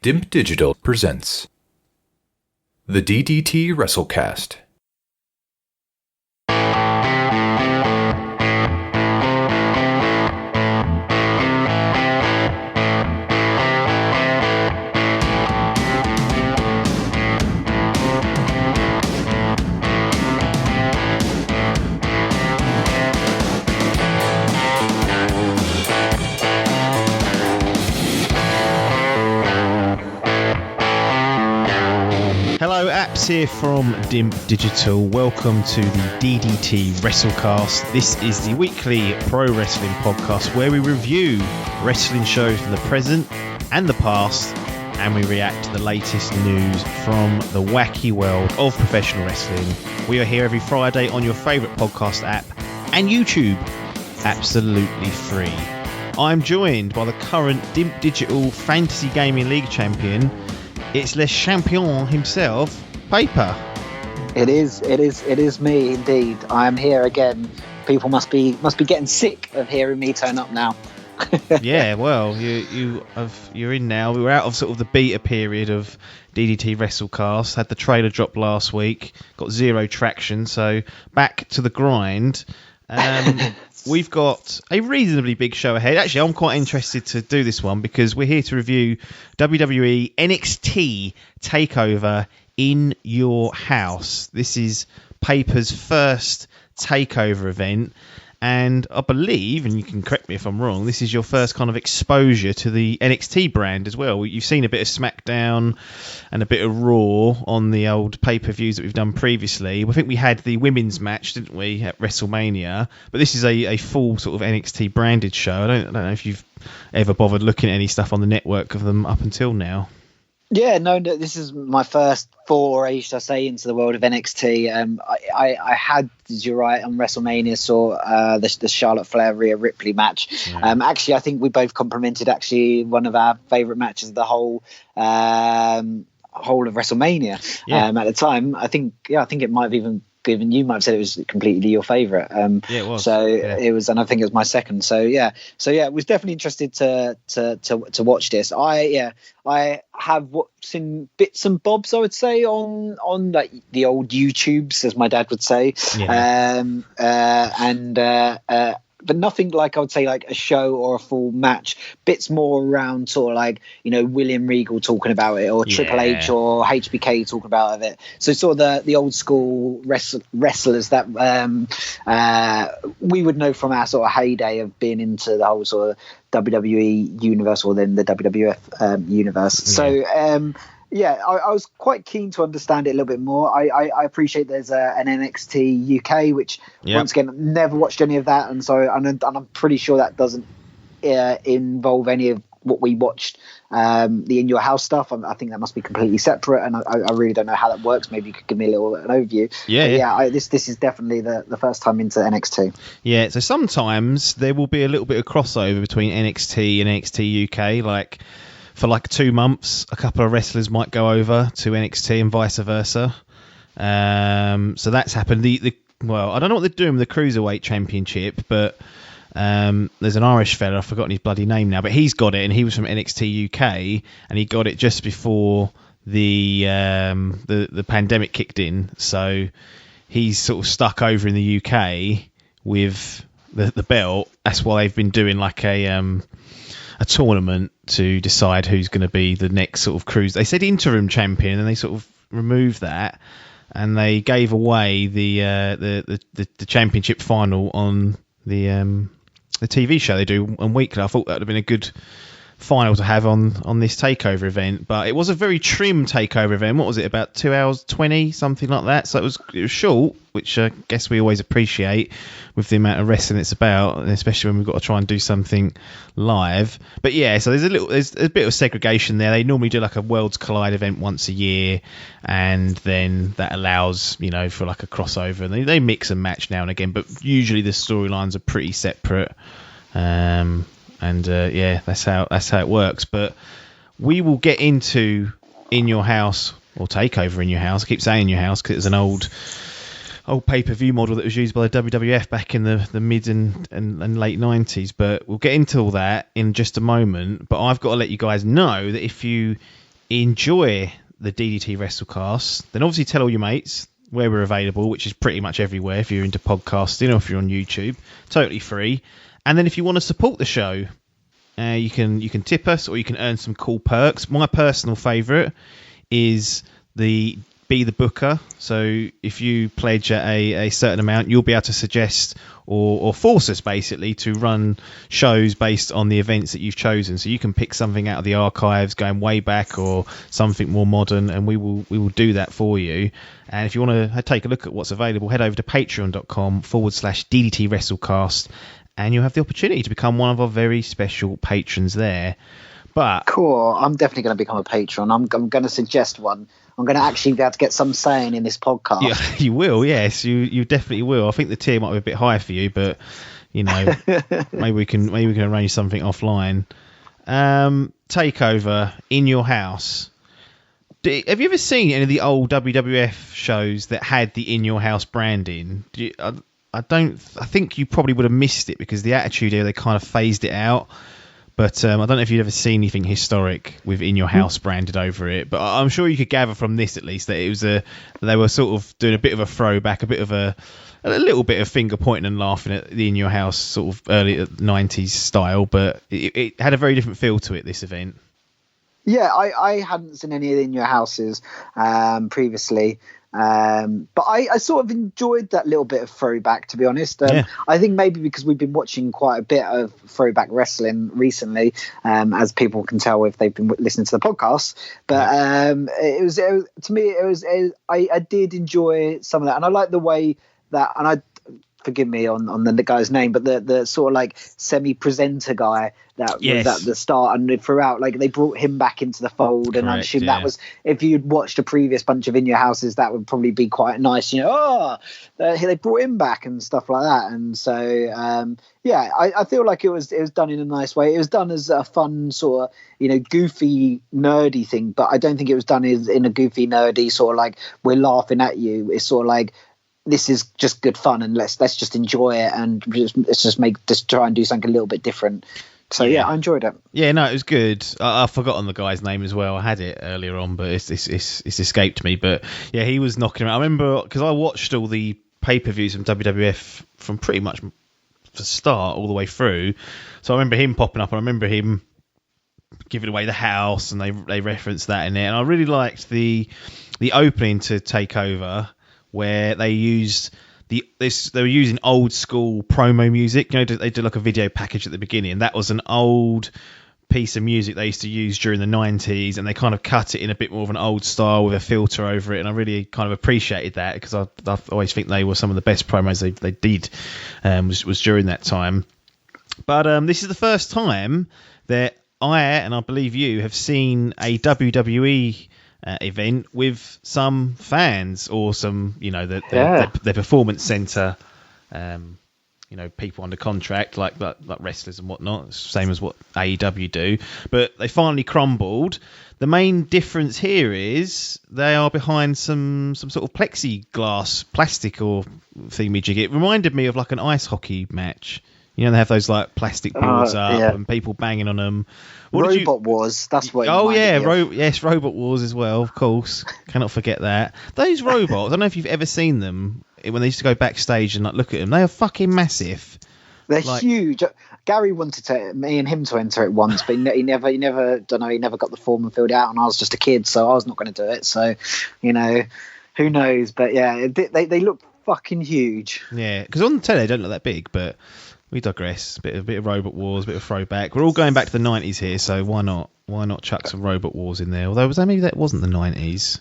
Dimp Digital presents the DDT WrestleCast. Hello, Apps here from Dimp Digital. Welcome to the DDT WrestleCast. This is the weekly pro wrestling podcast where we review wrestling shows from the present and the past, and we react to the latest news from the wacky world of professional wrestling. We are here every Friday on your favourite podcast app and YouTube, absolutely free. I'm joined by the current Dimp Digital Fantasy Gaming League champion. It's Le Champion himself, Paper. It is me indeed. I am here again. People must be getting sick of hearing me turn up now. Yeah, well, you're in now. We were out of sort of the beta period of DDT WrestleCast. Had the trailer drop last week. Got zero traction, so back to the grind. We've got a reasonably big show ahead. Actually, I'm quite interested to do this one because we're here to review WWE NXT TakeOver in your house. This is Paper's first TakeOver event, and I believe, and you can correct me if I'm wrong, this is your first kind of exposure to the NXT brand as well. You've seen a bit of SmackDown and a bit of Raw on the old pay-per-views that we've done previously. I think we had the women's match, didn't we, at WrestleMania? But this is a full sort of NXT branded show. I don't know if you've ever bothered looking at any stuff on the network of them up until now. Yeah, no, this is my first foray, should I say, into the world of NXT. I had, as you're right, on WrestleMania, saw the Charlotte Flair Rhea Ripley match. Yeah. Actually, I think we both complimented one of our favourite matches of the whole of WrestleMania. Yeah. At the time. I think it might have even given, you might have said it was completely your favourite. Yeah, it was. So yeah. It was, and I think it was my second. So yeah, it was definitely interested to watch this. I have seen bits and bobs, I would say, on like the old YouTubes, as my dad would say. Yeah. But nothing like, I would say, like a show or a full match. Bits more around sort of like, William Regal talking about it, or Triple H or HBK talking about it. So sort of the old school wrestlers that we would know from our sort of heyday of being into the whole sort of WWE universe, or then the WWF universe. So I was quite keen to understand it a little bit more. I appreciate there's an NXT UK, which once again, never watched any of that, and I'm pretty sure that doesn't involve any of what we watched, the In Your House stuff. I think that must be completely separate, and I really don't know how that works. Maybe you could give me an overview. This is definitely the first time into NXT. Yeah, so sometimes there will be a little bit of crossover between NXT and NXT UK, like for like 2 months, a couple of wrestlers might go over to NXT and vice versa. So that's happened. Well, I don't know what they're doing with the Cruiserweight Championship, but there's an Irish fella, I've forgotten his bloody name now, but he's got it, and he was from NXT UK, and he got it just before the pandemic kicked in. So he's sort of stuck over in the UK with the belt. That's why they've been doing like a tournament to decide who's going to be the next sort of cruise. They said interim champion, and they sort of removed that, and they gave away the championship final on the TV show they do on weekly. I thought that would have been a good final to have on this takeover event, but it was a very trim takeover event. What was it, about 2 hours 20, something like that? So it was short, which I guess we always appreciate with the amount of wrestling it's about, and especially when we've got to try and do something live. But yeah, so there's a bit of segregation there. They normally do like a Worlds Collide event once a year, and then that allows for like a crossover, and they mix and match now and again, but usually the storylines are pretty separate. That's how it works. But we will get into In Your House, or TakeOver in Your House. I keep saying In Your House because it's an old pay-per-view model that was used by the WWF back in the mid and late 90s. But we'll get into all that in just a moment. But I've got to let you guys know that if you enjoy the DDT Wrestlecast, then obviously tell all your mates where we're available, which is pretty much everywhere if you're into podcasting or if you're on YouTube. Totally free. And then if you want to support the show, you can tip us or you can earn some cool perks. My personal favourite is the Be the Booker. So if you pledge at a certain amount, you'll be able to suggest or force us basically to run shows based on the events that you've chosen. So you can pick something out of the archives going way back or something more modern, and we will do that for you. And if you want to take a look at what's available, head over to patreon.com/DDT Wrestlecast, and you'll have the opportunity to become one of our very special patrons there. But cool. I'm definitely going to become a patron. I'm going to suggest one. I'm going to actually be able to get some saying in this podcast. Yeah, you will. Yes, you definitely will. I think the tier might be a bit high for you, but maybe we can arrange something offline. Takeover in your house. Have you ever seen any of the old WWF shows that had the in your house branding? I think you probably would have missed it because the Attitude Era, they kind of phased it out. But I don't know if you've ever seen anything historic with In Your House branded over it. But I'm sure you could gather from this at least that it was they were sort of doing a bit of a throwback, a little bit of finger pointing and laughing at the In Your House sort of early 90s style. But it had a very different feel to it, this event. Yeah, I hadn't seen any of the In Your Houses previously. But I sort of enjoyed that little bit of throwback, to be honest. I think maybe because we've been watching quite a bit of throwback wrestling recently, as people can tell if they've been listening to the podcast. But it was to me, I did enjoy some of that, and I like the way that, and I forgive me on the guy's name, but the sort of like semi-presenter guy that was at the start and throughout, like they brought him back into the fold. Correct, and I assume that was, if you'd watched a previous bunch of In Your Houses, that would probably be quite nice, they brought him back and stuff like that. And so I feel like it was done in a nice way. It was done as a fun sort of goofy nerdy thing, but I don't think it was done in a goofy nerdy sort of like we're laughing at you. It's sort of like, this is just good fun, and let's just enjoy it, and let's just try and do something a little bit different. So I enjoyed it. Yeah, no, it was good. I've forgotten the guy's name as well. I had it earlier on, but it's escaped me. But yeah, he was knocking him out. I remember because I watched all the pay-per-views from WWF from pretty much the start all the way through. So I remember him popping up. I remember him giving away the house, and they referenced that in there. And I really liked the opening to TakeOver, where they used they were using old school promo music. They did like a video package at the beginning. That was an old piece of music they used to use during the 90s, and they kind of cut it in a bit more of an old style with a filter over it. And I really kind of appreciated that because I always think they were some of the best promos they did was during that time. But this is the first time that I believe you have seen a WWE event with some fans or some the performance center people under contract like wrestlers and whatnot, same as what AEW do, but they finally crumbled. The main difference here is they are behind some sort of plexiglass plastic or thingamajig. It reminded me of like an ice hockey match. They have those like plastic boards up and people banging on them. Robot Wars, that's what. Oh yeah, yes, Robot Wars as well, of course. Cannot forget that. Those robots, I don't know if you've ever seen them when they used to go backstage and like look at them. They are fucking massive. They're huge. Gary wanted me and him to enter it once, but he never got the form and filled it out, and I was just a kid, so I was not going to do it. So, who knows? But yeah, they look fucking huge. Yeah, because on the telly they don't look that big, but. We digress. A bit of Robot Wars, a bit of throwback. We're all going back to the 90s here, so why not? Why not chuck some Robot Wars in there? Although maybe that wasn't the 90s.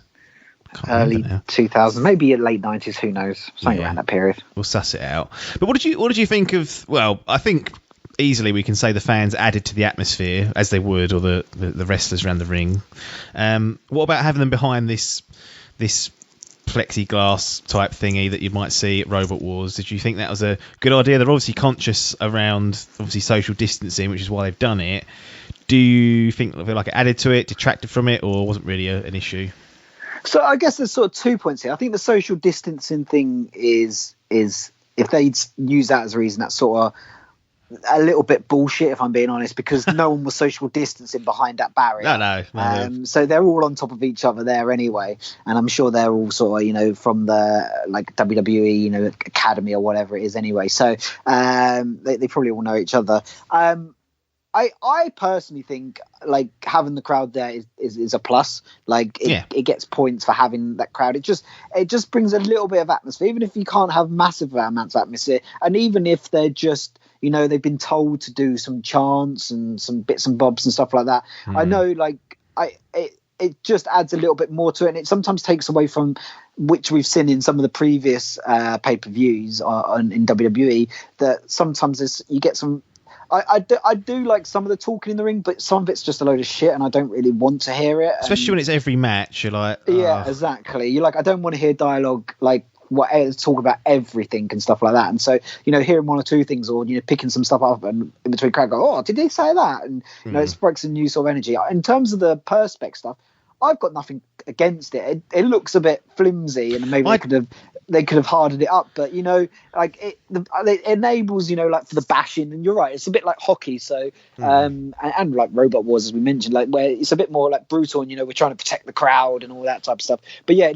Early 2000s, maybe late 90s. Who knows? Something around that period. We'll suss it out. But what did you think of? Well, I think easily we can say the fans added to the atmosphere as they would, or the wrestlers around the ring. What about having them behind this plexiglass type thingy that you might see at Robot Wars? Did you think that was a good idea? They're obviously conscious around social distancing, which is why they've done it. Do you think like it added to it, detracted from it, or wasn't really an issue? So I guess there's sort of 2 points here. I think the social distancing thing is if they use that as a reason, that's sort of a little bit bullshit, if I'm being honest, because no one was social distancing behind that barrier. No. So they're all on top of each other there anyway, and I'm sure they're all sort of, from the like WWE, academy or whatever it is anyway. So they probably all know each other. I personally think like having the crowd there is a plus. Like it gets points for having that crowd. It just brings a little bit of atmosphere, even if you can't have massive amounts of atmosphere, and even if they're just they've been told to do some chants and some bits and bobs and stuff like that. I know it just adds a little bit more to it, and it sometimes takes away from, which we've seen in some of the previous pay-per-views in WWE, that sometimes you get some. I do like some of the talking in the ring, but some of it's just a load of shit, and I don't really want to hear it. Especially when it's every match, you're like, yeah, exactly. You're like, I don't want to hear dialogue like talk about everything and stuff like that. And so hearing one or two things, or picking some stuff up and in between crowd go, oh, did they say that? And it sparks a new sort of energy. In terms of the Perspex stuff, I've got nothing against it. It looks a bit flimsy, and maybe they could have hardened it up, but it enables like for the bashing. And you're right, it's a bit like hockey. So and like Robot Wars, as we mentioned, like where it's a bit more like brutal, and we're trying to protect the crowd and all that type of stuff. But yeah,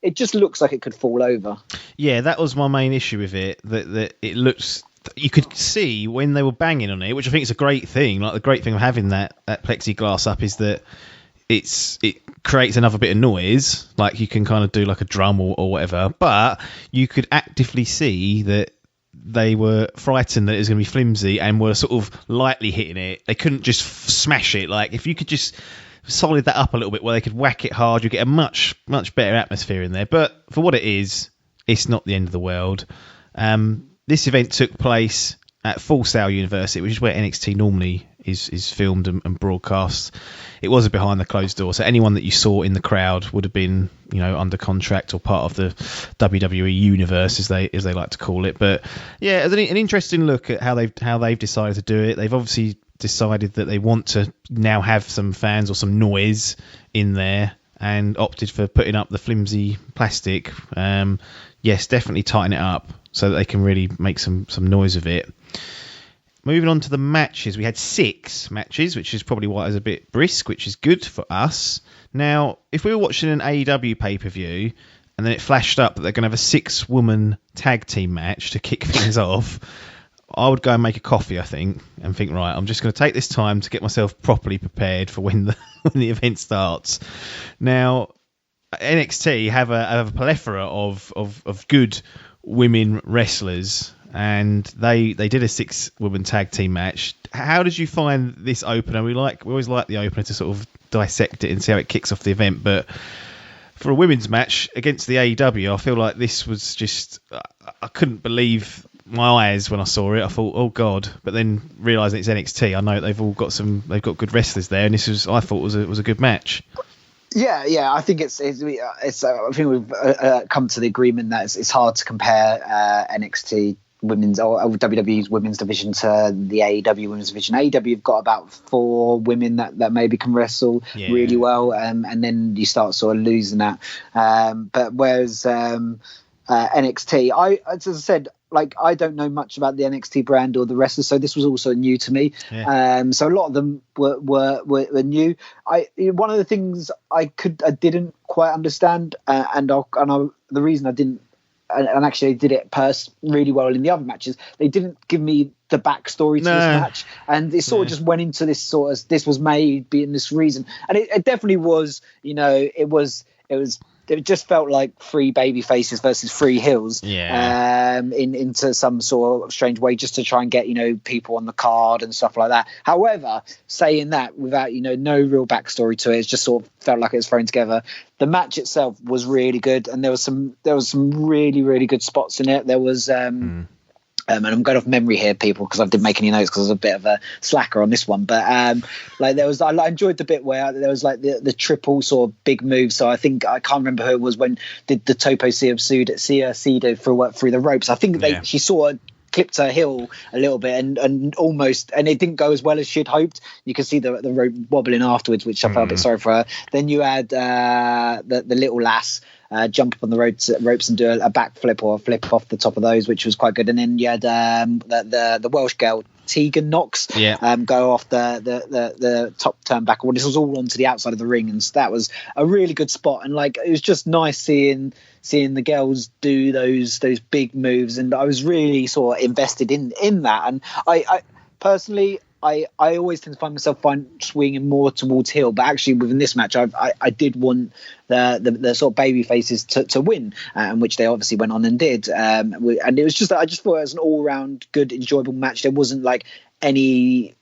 it just looks like it could fall over. Yeah, that was my main issue with it. That it looks. You could see when they were banging on it, which I think is a great thing. Like the great thing of having that plexiglass up is that it creates another bit of noise, like you can kind of do like a drum or whatever, but you could actively see that they were frightened that it was going to be flimsy and were sort of lightly hitting it. They couldn't just smash it. Like if you could just solid that up a little bit where they could whack it hard, you get a much better atmosphere in there. But for what it is, it's not the end of the world. This event took place at Full Sail University, which is where NXT normally is filmed and broadcast. It was a behind the closed door, so anyone that you saw in the crowd would have been, under contract or part of the WWE universe, as they like to call it. But yeah, it's an interesting look at how they've decided to do it. They've obviously decided that they want to now have some fans or some noise in there, and opted for putting up the flimsy plastic. Yes, definitely tighten it up so that they can really make some noise of it. Moving on to the matches, we had 6 matches, which is probably why it was a bit brisk, which is good for us. Now, if we were watching an AEW pay-per-view and then it flashed up that they're going to have a 6-woman tag team match to kick things off, I would go and make a coffee, I think, and think, right, I'm just going to take this time to get myself properly prepared for when the event starts. Now, NXT have a plethora of good women wrestlers, and they did a 6-woman tag team match. How did you find this opener? We always like the opener to sort of dissect it and see how it kicks off the event, but for a women's match against the AEW, I feel like this was just, I couldn't believe my eyes when I saw it. I thought, oh god, but then realising it's NXT, I know they've got good wrestlers there, and I thought was a good match. Yeah. I think it's I think we've come to the agreement that it's hard to compare NXT women's or WWE's women's division to the AEW women's division. AEW have got about 4 women that maybe can wrestle really well, and then you start sort of losing that. But whereas NXT, as I said, like I don't know much about the NXT brand or the wrestlers, so this was also new to me. So a lot of them were new. One of the things I didn't quite understand, and the reason I didn't, and actually they did it really well in the other matches, they didn't give me the backstory to this match, and it sort of just went into this sort of, this was made being this reason, and it definitely was, it just felt like 3 baby faces versus 3 heels, into some sort of strange way, just to try and get people on the card and stuff like that. However, saying that without no real backstory to it, it just sort of felt like it was thrown together. The match itself was really good, and there was some really, really good spots in it. There was and I'm going off memory here, people, because I didn't make any notes because I was a bit of a slacker on this one. But like there was, I enjoyed the bit where there was like the triple sort of big move. So I think, I can't remember who it was when did the Topo Sido through the ropes. I think she sort of clipped her heel a little bit and almost, and it didn't go as well as she'd hoped. You could see the rope wobbling afterwards, which I felt a bit sorry for her. Then you had the little lass, jump up on the ropes and do a backflip or a flip off the top of those, which was quite good. And then you had the Welsh girl Tegan Knox go off the top turnbuckle. This was all onto the outside of the ring, and that was a really good spot. And like, it was just nice seeing the girls do those big moves, and I was really sort of invested in that. And I personally, I always tend to find myself swinging more towards heel, but actually within this match, I did want the sort of baby faces to win, which they obviously went on and did. And it was just, I just thought it was an all round good, enjoyable match. There wasn't like any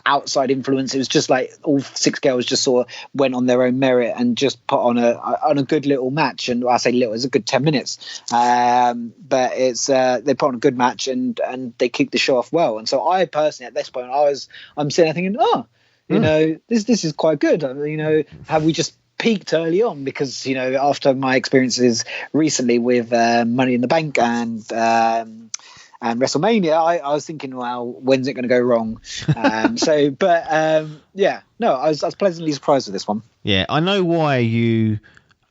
outside influence. It was just like all 6 girls just sort of went on their own merit and just put on a good little match. And I say little, it's a good 10 minutes, but it's they put on a good match and they kicked the show off well. And so I personally, at this point, I'm sitting there thinking, you know, this is quite good. You know, have we just peaked early on? Because, you know, after my experiences recently with Money in the Bank and WrestleMania, I was thinking, well, when's it going to go wrong? I was pleasantly surprised with this one. Yeah, I know why you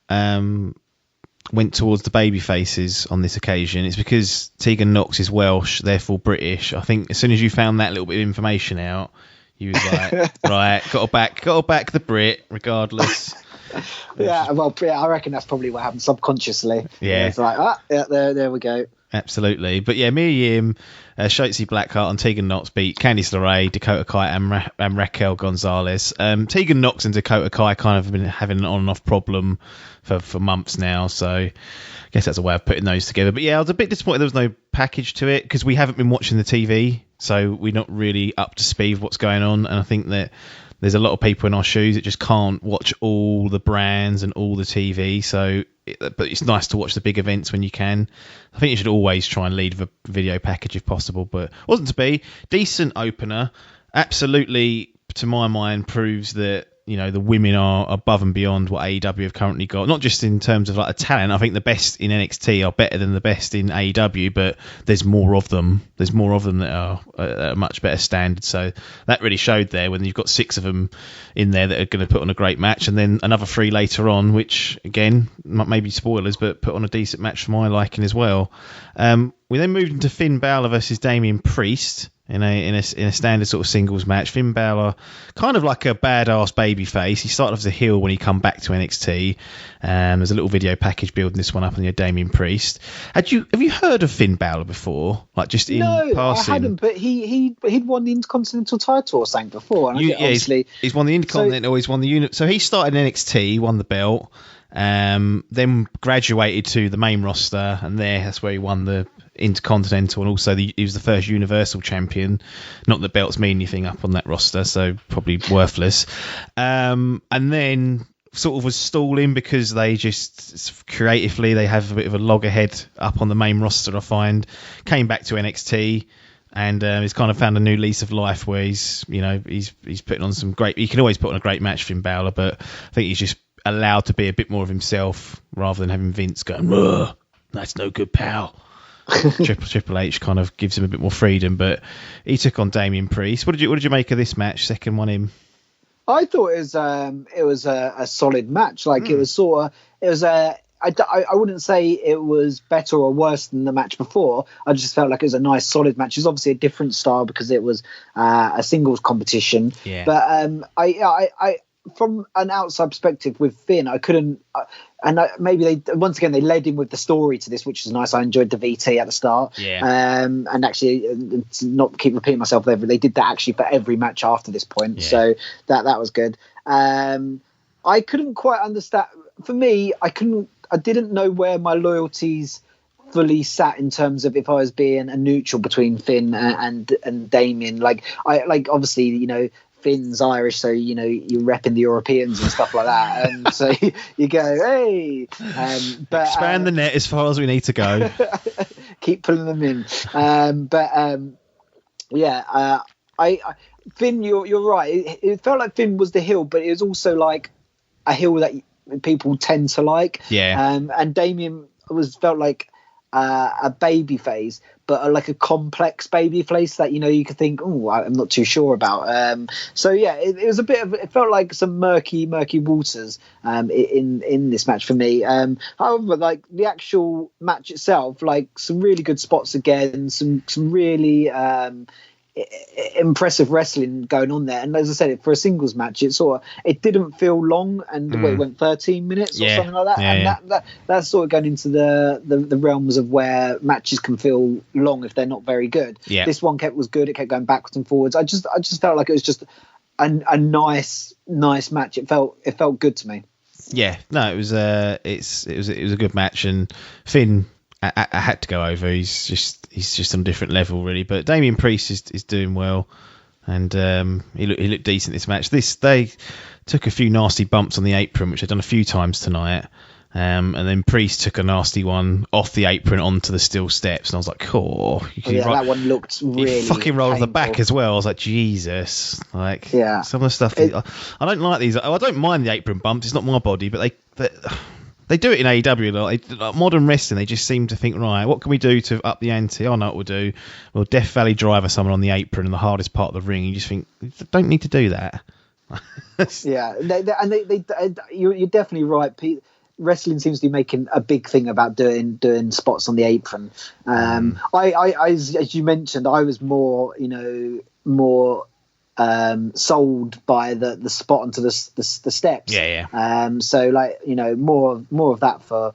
went towards the baby faces on this occasion. It's because Tegan Knox is Welsh, therefore British. I think as soon as you found that little bit of information out, you was like, right, got to back the Brit, regardless. I reckon that's probably what happened subconsciously. Yeah, it's like, there we go. Absolutely. But yeah, Mia Yim, Shotzi Blackheart and Tegan Knox beat Candice LeRae, Dakota Kai and Raquel Gonzalez. Tegan Knox and Dakota Kai kind of have been having an on and off problem for months now, so I guess that's a way of putting those together. But yeah, I was a bit disappointed there was no package to it, because we haven't been watching the TV, so we're not really up to speed with what's going on. And I think that there's a lot of people in our shoes that just can't watch all the brands and all the TV. But it's nice to watch the big events when you can. I think you should always try and lead with a video package if possible, but wasn't to be. Decent opener. Absolutely, to my mind, proves that, you know, the women are above and beyond what AEW have currently got. Not just in terms of like a talent. I think the best in NXT are better than the best in AEW, but there's more of them. There's more of them that are at a much better standard. So that really showed there when you've got 6 of them in there that are going to put on a great match, and then another 3 later on, which again, maybe spoilers, but put on a decent match for my liking as well. We then moved into Finn Balor versus Damian Priest in a standard sort of singles match. Finn Balor, kind of like a badass babyface. He started off as a heel when he come back to NXT. There's a little video package building this one up on your Damian Priest. Have you heard of Finn Balor before? Like just in passing? No, I hadn't. But he'd won the Intercontinental title or something before. And he's won the Intercontinental. He's won the unit. So he started in NXT, won the belt. Then graduated to the main roster, and that's where he won the Intercontinental, and also he was the first Universal Champion. Not that belts mean anything up on that roster, so probably worthless. And then sort of was stalling because they just creatively they have a bit of a loggerhead up on the main roster. I find came back to NXT. And he's kind of found a new lease of life where he's putting on some great. He can always put on a great match, Finn Balor, but I think he's just allowed to be a bit more of himself rather than having Vince going, "That's no good, pal." Triple H kind of gives him a bit more freedom, but he took on Damian Priest. What did you make of this match? Second one in. I thought it was a solid match. Like it was I wouldn't say it was better or worse than the match before. I just felt like it was a nice, solid match. It was obviously a different style because it was a singles competition. Yeah. But I from an outside perspective with Finn, I couldn't. Maybe they led in with the story to this, which is nice. I enjoyed the VT at the start. Yeah. And actually, to not keep repeating myself, they did that actually for every match after this point. Yeah. So that was good. I couldn't quite understand. For me, I didn't know where my loyalties fully sat in terms of if I was being a neutral between Finn and Damien. Like obviously, you know, Finn's Irish, so you know you're repping the Europeans and stuff like that, and so you go, hey, but expand the net as far as we need to go. Keep pulling them in, Finn, you're right. It felt like Finn was the heel, but it was also like a heel that people tend to like. Yeah. And Damien felt like a baby phase, but like a complex babyface that you could think, oh, I'm not too sure about. So yeah, it was a bit of, it felt like some murky waters in this match for me. However, like the actual match itself, like some really good spots again, some really impressive wrestling going on there, and as I said, for a singles match, it didn't feel long, and it went 13 minutes or something like that, and that's sort of going into the realms of where matches can feel long if they're not very good. This one was good, it kept going backwards and forwards. I just felt like it was just a nice match. It felt good to me. No, it was a good match, and Finn I had to go over. He's just on a different level, really. But Damian Priest is doing well, and he looked decent this match. They took a few nasty bumps on the apron, which they've done a few times tonight. And then Priest took a nasty one off the apron onto the steel steps, and I was like, that one looked really. He fucking rolled painful. the back as well. I was like, Jesus, like some of the stuff. I don't like these. I don't mind the apron bumps. It's not my body, but they do it in AEW a lot. Like modern wrestling, they just seem to think, right, what can we do to up the ante? I know what we'll do. We'll Death Valley Driver someone on the apron in the hardest part of the ring. You just think, don't need to do that. You're definitely right, Pete. Wrestling seems to be making a big thing about doing spots on the apron. I as you mentioned, I was more sold by the spot onto the steps. So like more of that for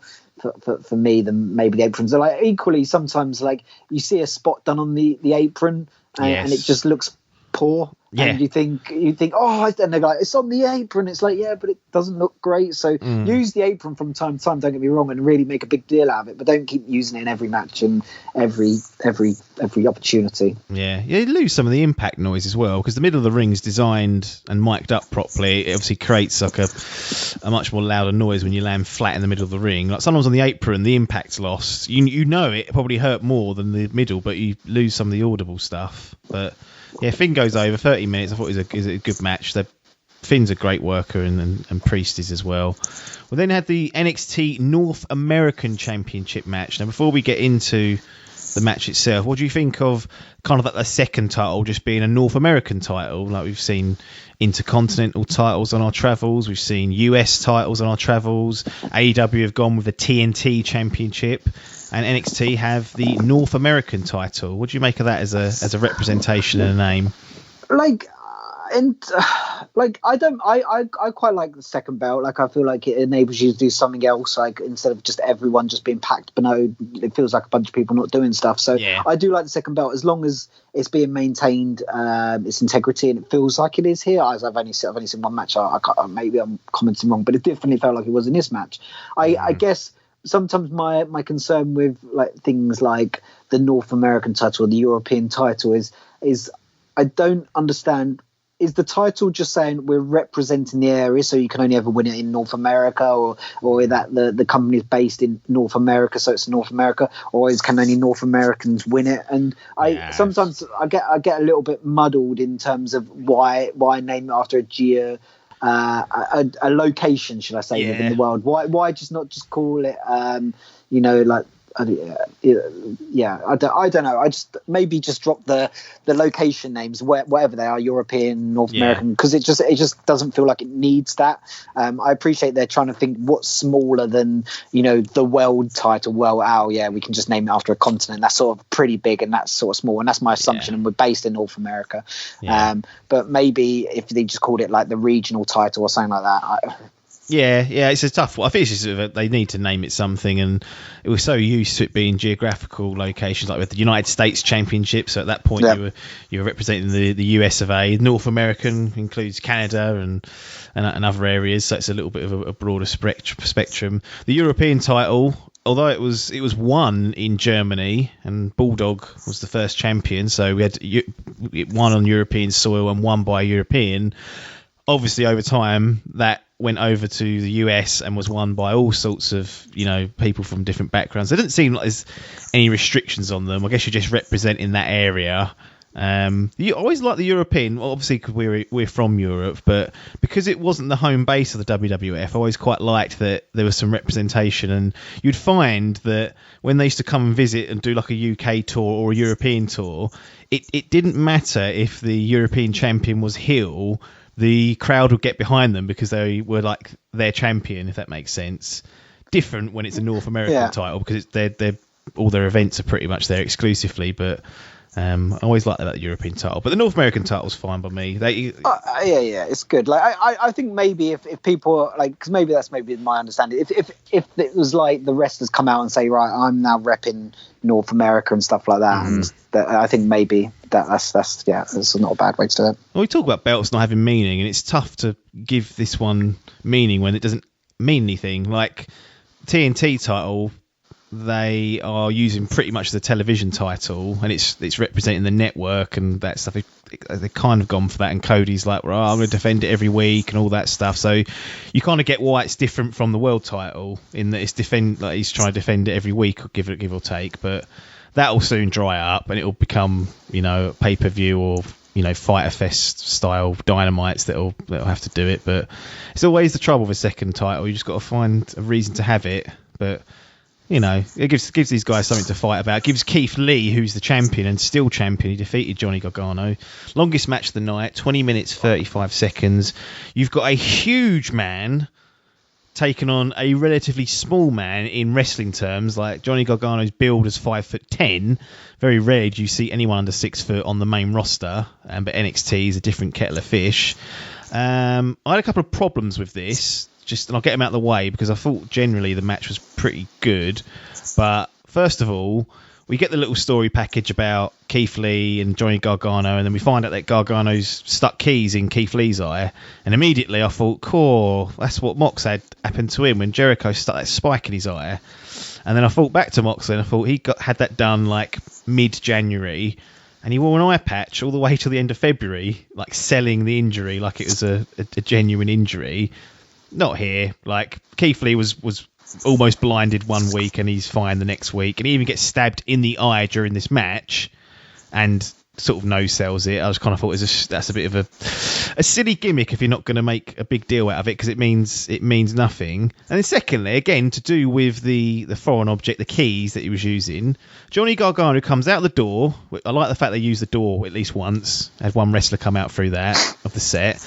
me than maybe the aprons. So like equally sometimes like you see a spot done on the apron and it just looks poor. And you think, oh, and they're like, it's on the apron. It's like, but it doesn't look great. So use the apron from time to time. Don't get me wrong, and really make a big deal out of it. But don't keep using it in every match and every opportunity. You lose some of the impact noise as well, because the middle of the ring is designed and mic'd up properly. It obviously creates like a much more louder noise when you land flat in the middle of the ring. Like sometimes on the apron, the impact's lost. You know it probably hurt more than the middle, but you lose some of the audible stuff. But Finn goes over 30 minutes. I thought it was a good match. Finn's a great worker, and Priest is as well. We then had the NXT North American Championship match. Now, before we get into the match itself, what do you think of kind of like the second title just being a North American title? Like we've seen intercontinental titles on our travels, we've seen US titles on our travels. AEW have gone with the TNT Championship, and NXT have the North American title. What do you make of that as a representation and a name? I quite like the second belt. Like I feel like it enables you to do something else, like instead of just everyone just being packed, but no, it feels like a bunch of people not doing stuff. So I do like the second belt as long as it's being maintained its integrity, and it feels like it is here. As I've only seen one match. I can't, maybe I'm commenting wrong, but it definitely felt like it was in this match. I guess sometimes my concern with like things like the North American title or the European title is I don't understand. Is the title just saying we're representing the area, so you can only ever win it in North America, or that the company is based in North America, so it's North America, or can only North Americans win it? And sometimes I get a little bit muddled in terms of why name it after a location, should I say, within the world? Why just not just call it I don't know. I just maybe just drop the location names, whatever they are, European, North American, because it just doesn't feel like it needs that. I appreciate they're trying to think what's smaller than the world title. Well, we can just name it after a continent. That's sort of pretty big, and that's sort of small, and that's my assumption. And we're based in North America. But maybe if they just called it like the regional title or something like that. It's a tough one. I think it's just they need to name it something, and it was so used to it being geographical locations, like with the United States Championship. So at that point, you were representing the US of A. North American includes Canada and other areas, so it's a little bit of a broader spectrum. The European title, although it was won in Germany, and Bulldog was the first champion, so we had one on European soil and one by a European. Obviously, over time, that went over to the US and was won by all sorts of, people from different backgrounds. There didn't seem like there's any restrictions on them. I guess you're just representing that area. You always like the European, well, obviously because we're from Europe, but because it wasn't the home base of the WWF, I always quite liked that there was some representation, and you'd find that when they used to come and visit and do like a UK tour or a European tour, it didn't matter if the European champion was heel, the crowd would get behind them because they were like their champion, if that makes sense. Different when it's a North American title, because they're all their events are pretty much there exclusively, but I always liked that about the European title, but the North American title's fine by me. Yeah, it's good. Like I think maybe if people like, because that's my understanding. If it was like the wrestlers come out and say, right, I'm now repping North America and stuff like that, and I think maybe that's not a bad way to do it. Well, we talk about belts not having meaning, and it's tough to give this one meaning when it doesn't mean anything. Like TNT title, they are using pretty much the television title, and it's representing the network and that stuff. They've kind of gone for that, and Cody's like, well, I'm going to defend it every week and all that stuff. So you kind of get why it's different from the world title in that it's he's trying to defend it every week, give or take. But that will soon dry up, and it'll become pay-per-view or Fyter Fest style dynamites that'll have to do it. But it's always the trouble with a second title. You just got to find a reason to have it, but. It gives these guys something to fight about. It gives Keith Lee, who's the champion and still champion, he defeated Johnny Gargano. Longest match of the night, 20 minutes, 35 seconds. You've got a huge man taking on a relatively small man in wrestling terms. Like Johnny Gargano's build is 5'10". Very rare do you see anyone under 6 foot on the main roster, but NXT is a different kettle of fish. I had a couple of problems with this. And I'll get them out of the way because I thought generally the match was pretty good. But first of all, we get the little story package about Keith Lee and Johnny Gargano, and then we find out that Gargano's stuck keys in Keith Lee's eye. And immediately I thought, cool, that's what Mox had happened to him when Jericho stuck that spike in his eye. And then I thought back to Moxley and I thought he had that done like mid-January. And he wore an eye patch all the way till the end of February, like selling the injury like it was a genuine injury. Not here. Like Keith Lee was almost blinded one week and he's fine the next week, and he even gets stabbed in the eye during this match and sort of no sells it. I just kind of thought that's a bit of a silly gimmick if you're not going to make a big deal out of it, because it means nothing. And then secondly, again, to do with the foreign object, the keys that he was using, Johnny Gargano comes out the door. I like the fact they used the door at least once. I had one wrestler come out through that of the set.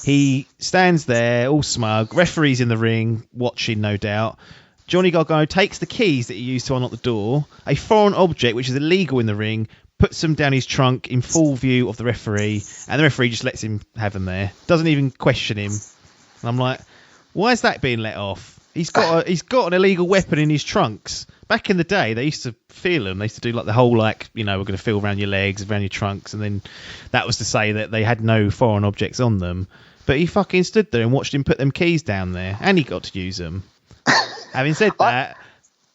He stands there all smug, referee's in the ring, watching no doubt. Johnny Gargano takes the keys that he used to unlock the door, a foreign object which is illegal in the ring, puts them down his trunk in full view of the referee, and the referee just lets him have them there. Doesn't even question him. And I'm like, why is that being let off? He's got an illegal weapon in his trunks. Back in the day, they used to feel them. They used to do like the whole we're going to feel around your legs, around your trunks, and then that was to say that they had no foreign objects on them. But he fucking stood there and watched him put them keys down there, and he got to use them. Having said that,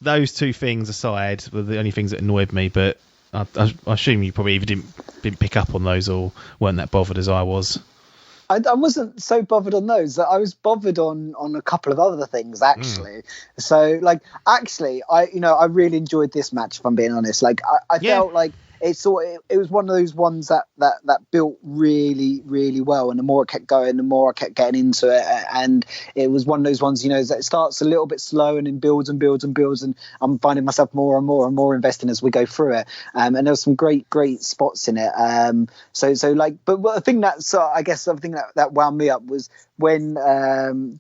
those two things aside were the only things that annoyed me, but I assume you probably even didn't pick up on those or weren't that bothered as I was. I wasn't so bothered on those. I was bothered on a couple of other things, actually. So, I really enjoyed this match, if I'm being honest. Like, I felt like it was one of those ones that built really, really well, and the more it kept going, the more I kept getting into it, and it was one of those ones, that it starts a little bit slow and then builds and builds and builds, and I'm finding myself more and more and more investing as we go through it, and there was some great spots in it. But the thing that wound me up was when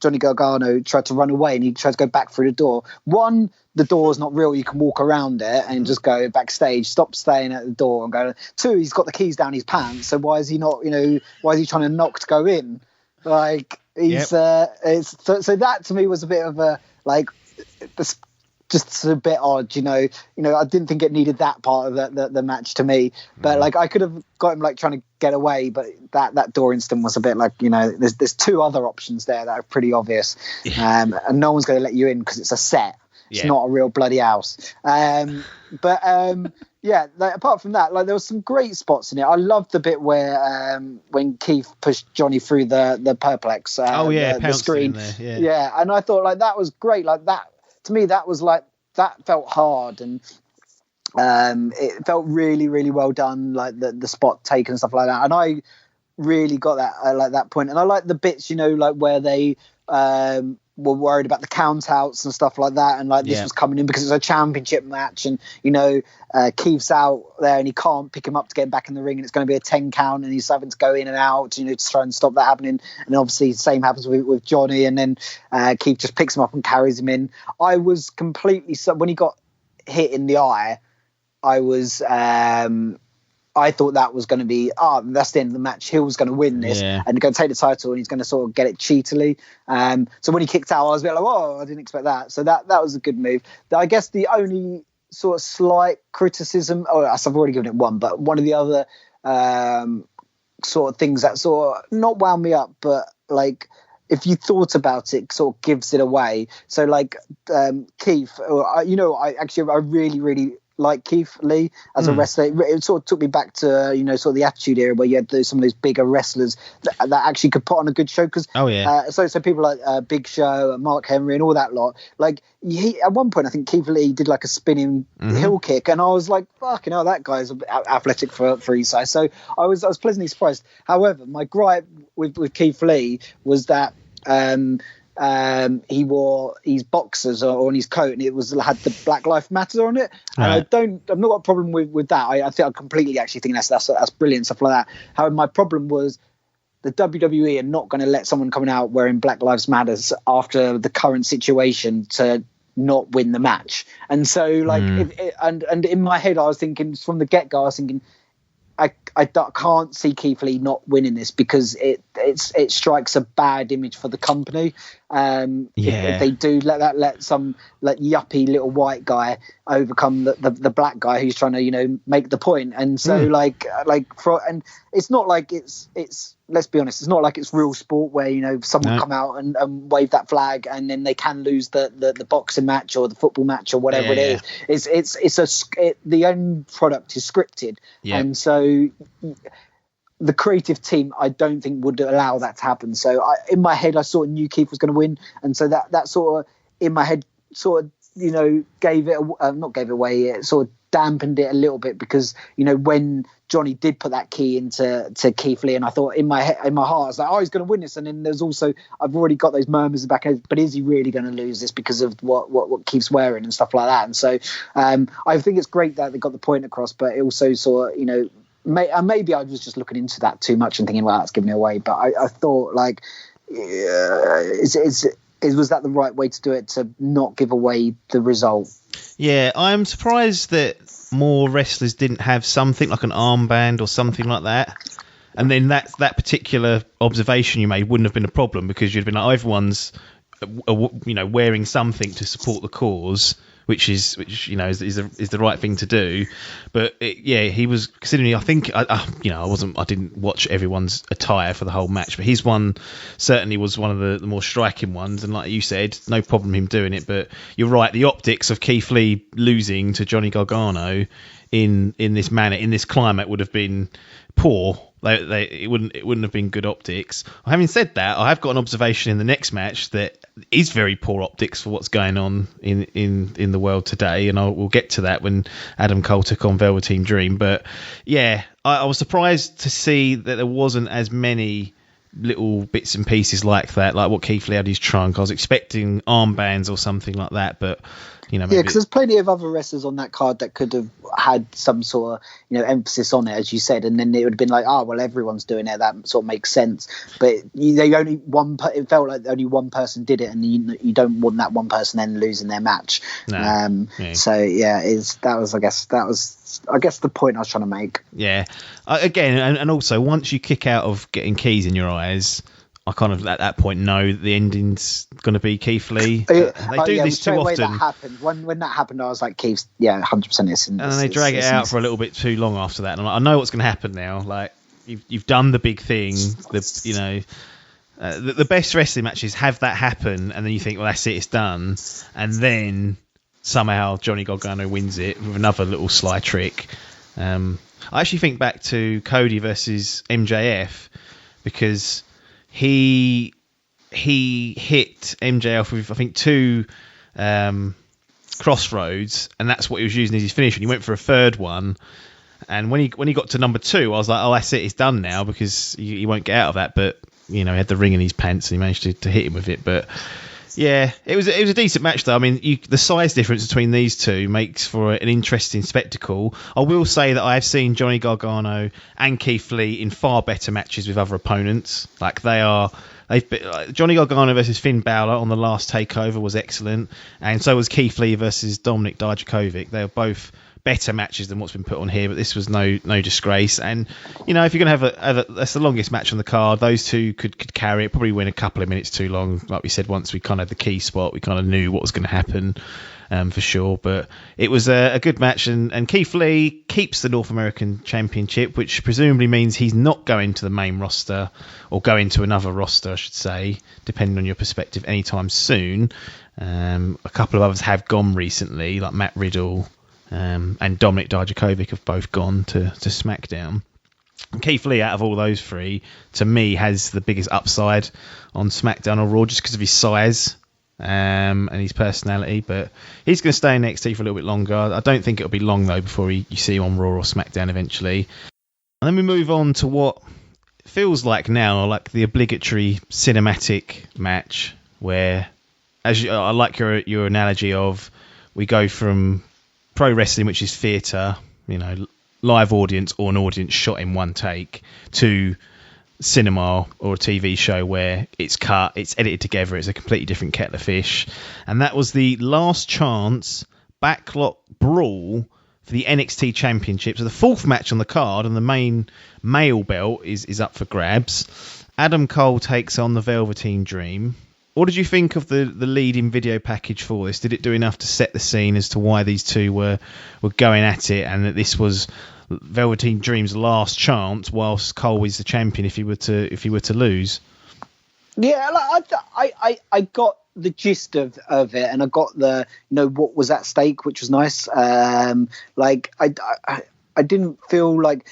Johnny Gargano tried to run away and he tried to go back through the door. One, the door's not real, you can walk around it and just go backstage, stop staying at the door and go. Two, he's got the keys down his pants, so why is he not, why is he trying to knock to go in? Like, he's so that to me was a bit of a, like, just a bit odd, I didn't think it needed that part of the match to me, but like I could have got him like trying to get away, but that door instant was a bit like, there's two other options there that are pretty obvious, and no one's going to let you in because it's a set. It's not a real bloody house. Like, apart from that, like there was some great spots in it. I loved the bit where when Keith pushed Johnny through the Perplex. The screen. And I thought like that was great. Like that to me, that was like that felt hard, and It felt really, really well done, like the spot taken and stuff like that. And I really got that like that point. And I like the bits, like where they were worried about the count outs and stuff like that, and like this was coming in because it's a championship match, and Keith's out there and he can't pick him up to get him back in the ring, and it's going to be a 10 count, and he's having to go in and out, to try and stop that happening. And obviously the same happens with Johnny, and then Keith just picks him up and carries him in. I was completely, when he got hit in the eye, I thought that was going to be, that's the end of the match. Hill's going to win this and going to take the title, and he's going to sort of get it cheatily. So when he kicked out, I was a bit like, I didn't expect that. So that was a good move. I guess the only sort of slight criticism, I've already given it one, but one of the other sort of things that sort of not wound me up, but like if you thought about it, sort of gives it away. So like Keith, I really, really like Keith Lee as a wrestler. It sort of took me back to sort of the Attitude Era, where you had some of those bigger wrestlers that actually could put on a good show. Because so people like Big Show and Mark Henry and all that lot. Like at one point, I think Keith Lee did like a spinning heel kick, and I was like, "Fucking hell, that guy's athletic for his size." So I was pleasantly surprised. However, my gripe with Keith Lee was that. He wore his boxers on his coat, and it had the Black Lives Matter on it. And I've not got a problem with that. I think I completely actually think that's brilliant, stuff like that. However, my problem was the WWE are not going to let someone coming out wearing Black Lives Matters after the current situation to not win the match. And so like and in my head I was thinking from the get-go, I was thinking I can't see Keith Lee not winning this, because it strikes a bad image for the company. If they do let some like yuppie little white guy overcome the black guy who's trying to make the point. And so and it's not like it's let's be honest, it's not like it's real sport where someone come out and wave that flag and then they can lose the boxing match or the football match or whatever it is. The end product is scripted, and so the creative team I don't think would allow that to happen. So in my head I sort of knew Keith was going to win, and so that sort of in my head sort of not gave it away, it sort of dampened it a little bit, because when Johnny did put that key into Keith Lee, and I thought in my heart I was like, he's going to win this, and then there's also I've already got those murmurs back, but is he really going to lose this because of what Keith's wearing and stuff like that? And so I think it's great that they got the point across, but it also sort of maybe I was just looking into that too much and thinking, well, that's giving me away. But I thought like was that the right way to do it, to not give away the result? Yeah, I'm surprised that more wrestlers didn't have something like an armband or something like that. And then that particular observation you made wouldn't have been a problem, because you'd been like, everyone's wearing something to support the cause, which is the right thing to do. But he was considering. I think I didn't watch everyone's attire for the whole match, but his one certainly was one of the more striking ones. And like you said, no problem him doing it. But you're right, the optics of Keith Lee losing to Johnny Gargano in this manner, in this climate, would have been poor. It wouldn't have been good optics. Having said that, I have got an observation in the next match that is very poor optics for what's going on in the world today, and we'll get to that when Adam Cole took on Velveteen Dream. But yeah, I was surprised to see that there wasn't as many little bits and pieces like that, like what Keith Lee had his trunk. I was expecting armbands or something like that, but maybe... because there's plenty of other wrestlers on that card that could have had some sort of emphasis on it, as you said, and then it would have been like, well, everyone's doing it, that sort of makes sense. But it felt like only one person did it, and you don't want that one person then losing their match. No. So that was I guess the point I was trying to make. Yeah, again, and also once you kick out of getting keys in your eyes, I kind of at that point know the ending's going to be Keith Lee. They do this too often. That happened. When that happened, I was like, Keith's 100% is. And they drag it out for a little bit too long after that. And I'm like, I know what's going to happen now. Like you've done the big thing. The best wrestling matches have that happen, and then you think, well, that's it, it's done, and then somehow Johnny Gargano wins it with another little sly trick. I actually think back to Cody versus MJF, because he hit MJF with, I think, two Crossroads, and that's what he was using as his finish. And he went for a third one, and when he got to number 2, I was like, oh, that's it, he's done now, because he won't get out of that. But he had the ring in his pants, and he managed to hit him with it. But yeah, it was a decent match though. I mean, the size difference between these two makes for an interesting spectacle. I will say that I've seen Johnny Gargano and Keith Lee in far better matches with other opponents. Like Johnny Gargano versus Finn Balor on the last takeover was excellent, and so was Keith Lee versus Dominik Dijakovic. They were both better matches than what's been put on here, but this was no disgrace. And if you're going to have that's the longest match on the card, those two could carry it, probably win a couple of minutes too long. Like we said, once we kind of had the key spot, we kind of knew what was going to happen for sure. But it was a good match, and Keith Lee keeps the North American Championship, which presumably means he's not going to the main roster, or going to another roster, I should say, depending on your perspective, anytime soon. A couple of others have gone recently, like Matt Riddle and Dominik Dijakovic have both gone to SmackDown. And Keith Lee, out of all those three, to me, has the biggest upside on SmackDown or Raw, just because of his size and his personality. But he's going to stay in NXT for a little bit longer. I don't think it'll be long, though, before you see him on Raw or SmackDown eventually. And then we move on to what feels like now, like the obligatory cinematic match, where, I like your analogy of, we go from pro wrestling, which is theatre, live audience or an audience shot in one take, to cinema or a TV show where it's cut, it's edited together, it's a completely different kettle of fish. And that was the Last Chance Backlot Brawl for the NXT Championship. So the fourth match on the card, and the main male belt is up for grabs. Adam Cole takes on the Velveteen Dream. What did you think of the lead-in video package for this? Did it do enough to set the scene as to why these two were going at it, and that this was Velveteen Dream's last chance, whilst Cole is the champion if he were to lose? Yeah, I got the gist of it, and I got the what was at stake, which was nice. I didn't feel like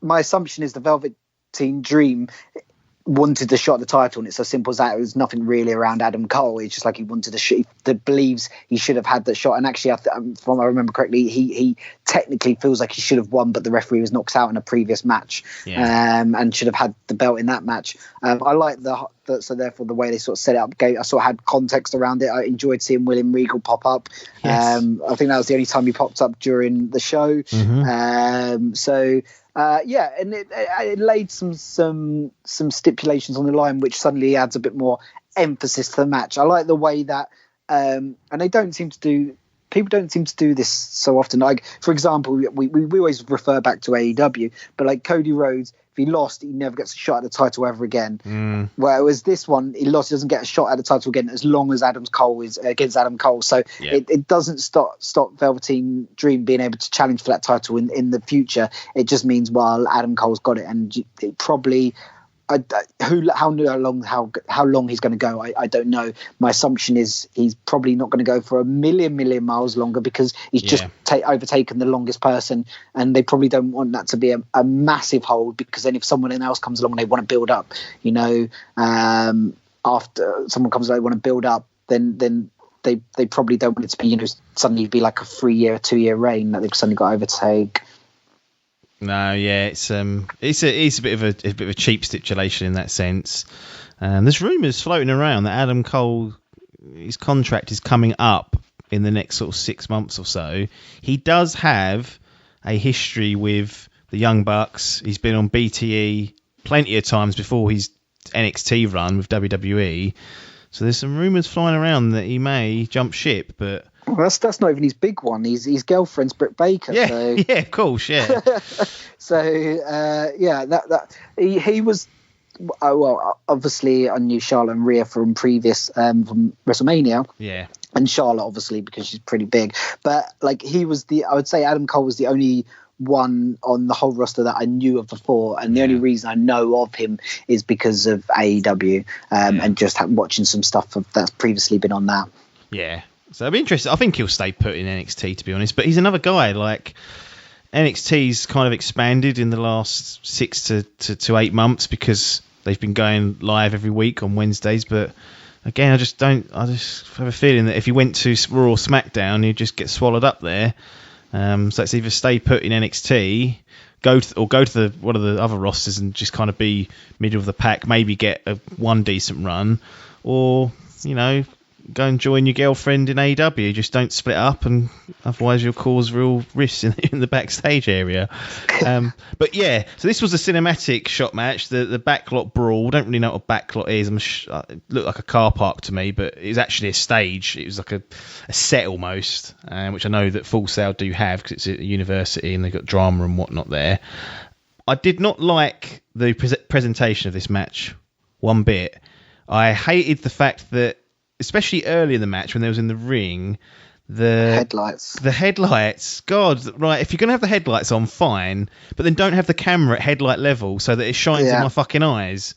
my assumption is the Velveteen Dream wanted the shot at the title, and it's as simple as that. It was nothing really around Adam Cole. It's just like he wanted the shot. He believes he should have had that shot, and actually, if I remember correctly, he technically feels like he should have won, but the referee was knocked out in a previous match, and should have had the belt in that match. I like so therefore the way they sort of set it up. I sort of had context around it. I enjoyed seeing William Regal pop up. Yes. I think that was the only time he popped up during the show. Mm-hmm. And it laid some stipulations on the line, which suddenly adds a bit more emphasis to the match. I like the way that, and people don't seem to do this so often. Like, for example, we always refer back to AEW, but like Cody Rhodes, if he lost, he never gets a shot at the title ever again. Whereas this one, he lost, he doesn't get a shot at the title again as long as Adam Cole is against Adam Cole. So it doesn't stop Velveteen Dream being able to challenge for that title in the future. It just means, well, Adam Cole's got it, and it probably. How long he's going to go, I don't know. My assumption is he's probably not going to go for a million miles longer, because he's just overtaken the longest person, and they probably don't want that to be a massive hold, because then if someone else comes along and they want to build up, after someone comes along, they want to build up, then they probably don't want it to be suddenly be like a 3-year, 2-year reign that they've suddenly got to overtake. No, yeah, it's a bit of a cheap stipulation in that sense. There's rumours floating around that Adam Cole, his contract is coming up in the next sort of 6 months or so. He does have a history with the Young Bucks. He's been on BTE plenty of times before his NXT run with WWE. So there's some rumours flying around that he may jump ship, but. Well, that's not even his big one. His girlfriend's Britt Baker. Yeah, so. Yeah, of course, yeah. He was. Well, obviously, I knew Charlotte and Rhea from previous from WrestleMania. Yeah. And Charlotte, obviously, because she's pretty big. But I would say Adam Cole was the only one on the whole roster that I knew of before, and the only reason I know of him is because of AEW and just watching some stuff that's previously been on that. Yeah. So it'll be interesting. I think he'll stay put in NXT, to be honest. But he's another guy. Like, NXT's kind of expanded in the last 6 to 8 months, because they've been going live every week on Wednesdays. But again, I just have a feeling that if you went to Raw or SmackDown, you'd just get swallowed up there. So it's either stay put in NXT, go to one of the other rosters and just kind of be middle of the pack, maybe get one decent run, or go and join your girlfriend in AEW. Just don't split up, and otherwise you'll cause real risks in the backstage area. But yeah, so this was a cinematic shot match, the Backlot Brawl. Don't really know what a backlot is. It looked like a car park to me, but it was actually a stage. It was like a set almost, which I know that Full Sail do have because it's at a university and they've got drama and whatnot there. I did not like the presentation of this match one bit. I hated the fact that, especially early in the match when they was in the ring, the headlights. God, right, if you're going to have the headlights on, fine, but then don't have the camera at headlight level so that it shines in my fucking eyes.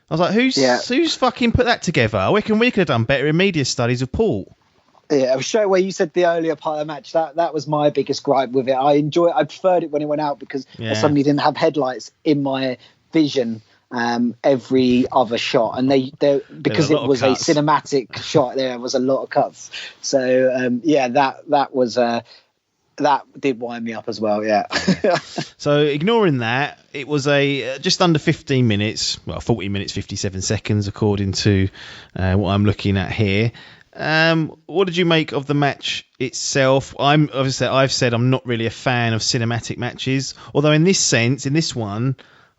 I was like, who's fucking put that together? I reckon we could have done better in media studies of Paul. Yeah, straight away you said the earlier part of the match. That was my biggest gripe with it. I preferred it when it went out because I suddenly didn't have headlights in my vision every other shot, and they because it was a cinematic shot, there was a lot of cuts. So that did wind me up as well. Yeah. So ignoring that, it was a just under 15 minutes, 40 minutes 57 seconds according to what I'm looking at here. What did you make of the match itself? I've said I'm not really a fan of cinematic matches, although in this one,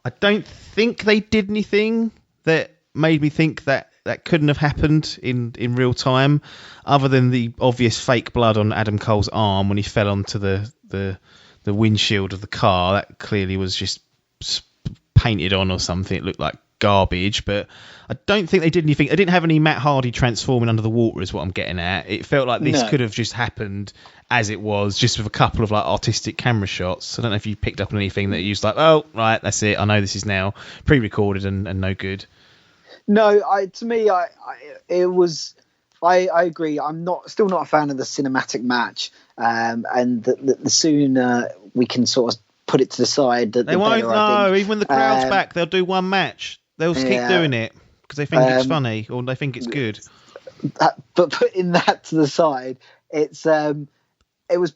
I don't think they did anything that made me think that couldn't have happened in real time, other than the obvious fake blood on Adam Cole's arm when he fell onto the windshield of the car. That clearly was just painted on or something. It looked like garbage, but I don't think they did anything. I didn't have any Matt Hardy transforming under the water is what I'm getting at. It felt like this could have just happened as it was, just with a couple of like artistic camera shots. I don't know if you picked up on anything that you was like, oh right, that's it, I know this is now pre-recorded and no good. No, I agree. I'm still not a fan of the cinematic match, and the sooner we can sort of put it to the side, they won't. No, even when the crowd's back, they'll do one match. They'll keep doing it because they think it's funny or they think it's good. But putting that to the side, it was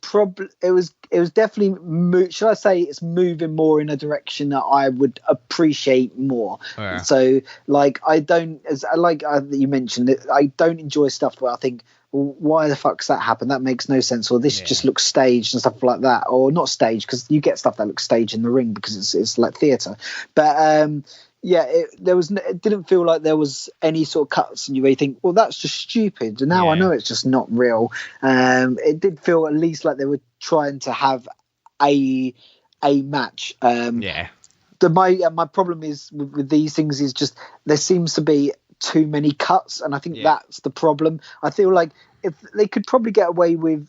definitely. Should I say it's moving more in a direction that I would appreciate more. Yeah. So, like, you mentioned, I don't enjoy stuff where I think, well, why the fuck's that happen? That makes no sense. Or this just looks staged and stuff like that. Or not staged, because you get stuff that looks staged in the ring because it's like theatre. But it didn't feel like there was any sort of cuts and you really think, well, that's just stupid. And now I know it's just not real. It did feel at least like they were trying to have a match. My problem is with these things is just there seems to be too many cuts, and I think that's the problem. I feel like if they could probably get away with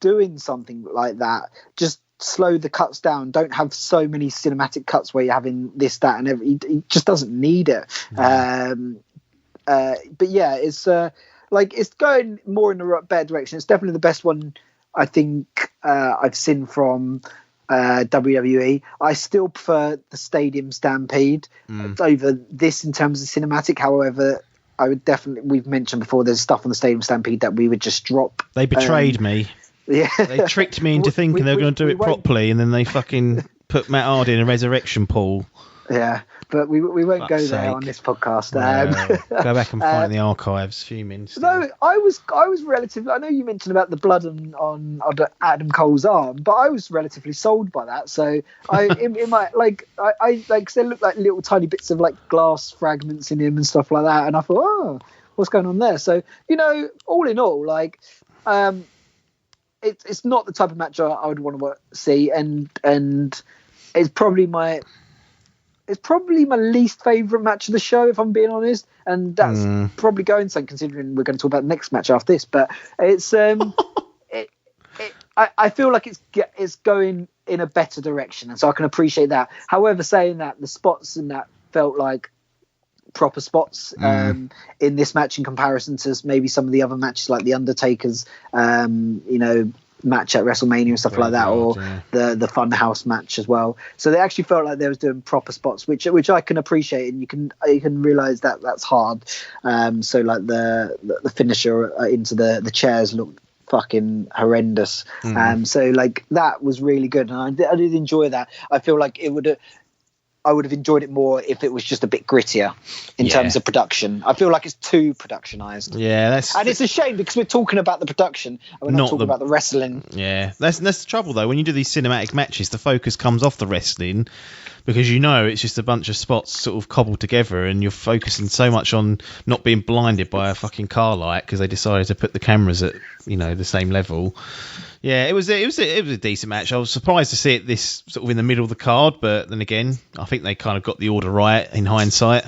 doing something like that, just slow the cuts down, don't have so many cinematic cuts where you're having this, that, and every. It just doesn't need it. But yeah, it's it's going more in a better direction. It's definitely the best one I think I've seen from WWE. I still prefer the Stadium Stampede over this in terms of cinematic. However, I would definitely, we've mentioned before, there's stuff on the Stadium Stampede that we would just drop. They betrayed me. Yeah, they tricked me into thinking they were going to do it properly, and then they fucking put Matt Hardy in a resurrection pool. Yeah, but we won't go there on this podcast. Go back and find the archives. Fuming. No, I was relatively. I know you mentioned about the blood on Adam Cole's arm, but I was relatively sold by that. So I there looked like little tiny bits of like glass fragments in him and stuff like that, and I thought, oh, what's going on there? So all in all, it's not the type of match I would want to see, and it's probably my least favourite match of the show, if I'm being honest, and that's probably going something considering we're going to talk about the next match after this. But it's I feel like it's going in a better direction, and so I can appreciate that. However, saying that, the spots in that felt like proper spots in this match in comparison to maybe some of the other matches like the Undertaker's match at WrestleMania and stuff like that, or the Funhouse match as well. So they actually felt like they was doing proper spots, which I can appreciate, and you can realize that that's hard. So like the finisher into the chairs looked fucking horrendous. So like that was really good, and I did enjoy that. I feel like I would have enjoyed it more if it was just a bit grittier in terms of production. I feel like it's too productionized. Yeah, and it's a shame because we're talking about the production and we're not talking about the wrestling. Yeah, that's the trouble though. When you do these cinematic matches, the focus comes off the wrestling because it's just a bunch of spots sort of cobbled together, and you're focusing so much on not being blinded by a fucking car light because they decided to put the cameras at the same level. Yeah, it was a decent match. I was surprised to see it this sort of in the middle of the card, but then again, I think they kind of got the order right in hindsight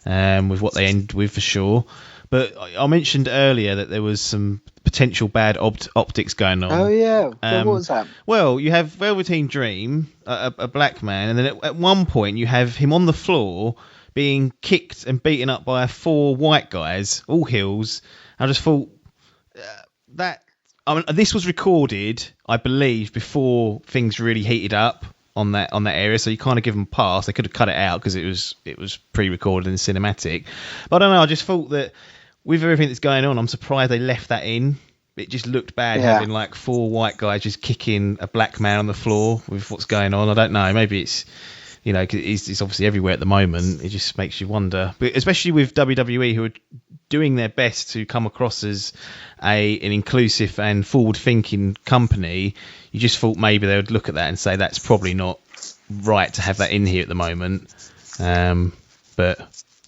with what they ended with for sure. But I mentioned earlier that there was some potential bad optics going on. Oh yeah, what was that? Well, you have Velveteen Dream, a black man, and then at one point you have him on the floor being kicked and beaten up by 4 white guys, all heels. I just thought this was recorded, I believe, before things really heated up on that area, so you kind of give them a pass. They could have cut it out because it was pre-recorded and cinematic. But I don't know. I just thought that with everything that's going on, I'm surprised they left that in. It just looked bad having like 4 white guys just kicking a black man on the floor with what's going on. I don't know. Maybe it's it's obviously everywhere at the moment. It just makes you wonder, but especially with WWE, who are doing their best to come across as an inclusive and forward-thinking company. You just thought maybe they would look at that and say that's probably not right to have that in here at the moment. But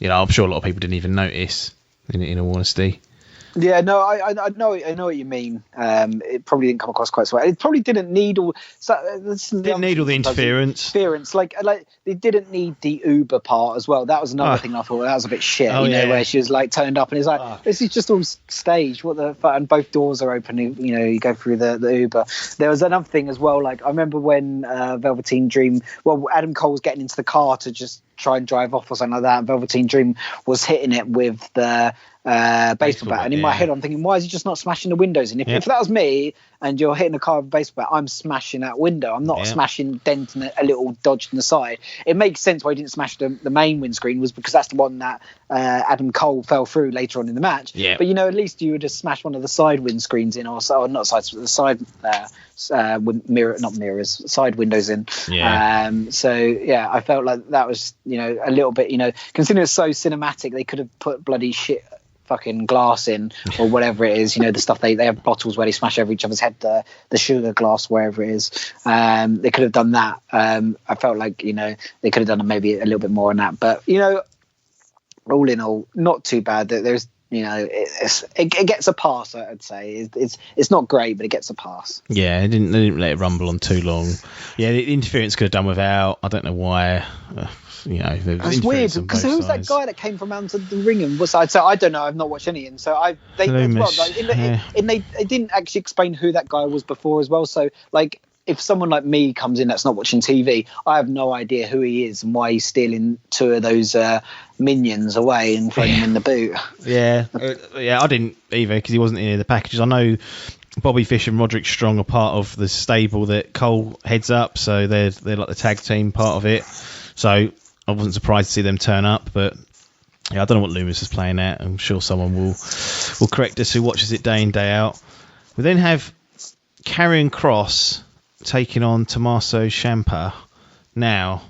I'm sure a lot of people didn't even notice. In all honesty. Yeah, no, I know what you mean. It probably didn't come across quite so well. It probably didn't need all. Didn't need all the interference. Like they didn't need the Uber part as well. That was another thing I thought that was a bit shit. Where she was like turned up and it's like this is just all staged. What the fuck? And both doors are open. You go through the Uber. There was another thing as well. Like I remember when Velveteen Dream. Well, Adam Cole was getting into the car to just try and drive off or something like that. Velveteen Dream was hitting it with the baseball bat, and in my head I'm thinking, why is he just not smashing the windows? And if that was me and you're hitting a car with a baseball bat, I'm smashing that window. I'm not smashing, denting a little dodge in the side. It makes sense why he didn't smash the main windscreen, was because that's the one that Adam Cole fell through later on in the match. But at least you would have smashed one of the side windscreens in, or not sides, but the side side windows in. I felt like that was a little bit, considering it's so cinematic, they could have put bloody shit fucking glass in or whatever it is, the stuff they have bottles where they smash over each other's head, the sugar glass, wherever it is. They could have done that. I felt like they could have done maybe a little bit more on that, but all in all, not too bad. There's it gets a pass. I'd say it's not great, but it gets a pass. Yeah, they didn't let it rumble on too long. Yeah, the interference could have done without. I don't know why. It's weird because who was that guy that came from out of the ring and was? So I don't know. I've not watched any, and so they didn't actually explain who that guy was before as well. So like, if someone like me comes in that's not watching TV, I have no idea who he is and why he's stealing 2 of those minions away and throwing them in the boot. I didn't either because he wasn't in the packages. I know Bobby Fish and Roderick Strong are part of the stable that Cole heads up, so they're like the tag team part of it. So I wasn't surprised to see them turn up, but I don't know what Loomis is playing at. I'm sure someone will correct us who watches it day in, day out. We then have Karrion Kross taking on Tommaso Ciampa. Now,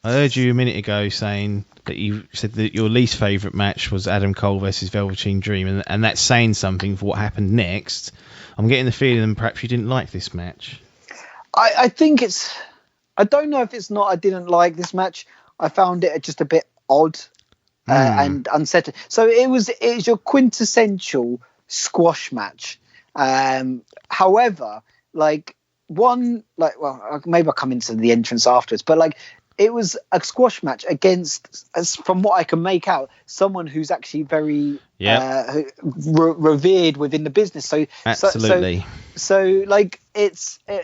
I heard you a minute ago saying that you said that your least favourite match was Adam Cole versus Velveteen Dream, and that's saying something for what happened next. I'm getting the feeling that perhaps you didn't like this match. I think it's... I don't know if it's not I didn't like this match. I found it just a bit odd and unsettling. So it was your quintessential squash match. However, maybe I'll come into the entrance afterwards, but it was a squash match against, from what I can make out, someone who's actually very revered within the business. So absolutely.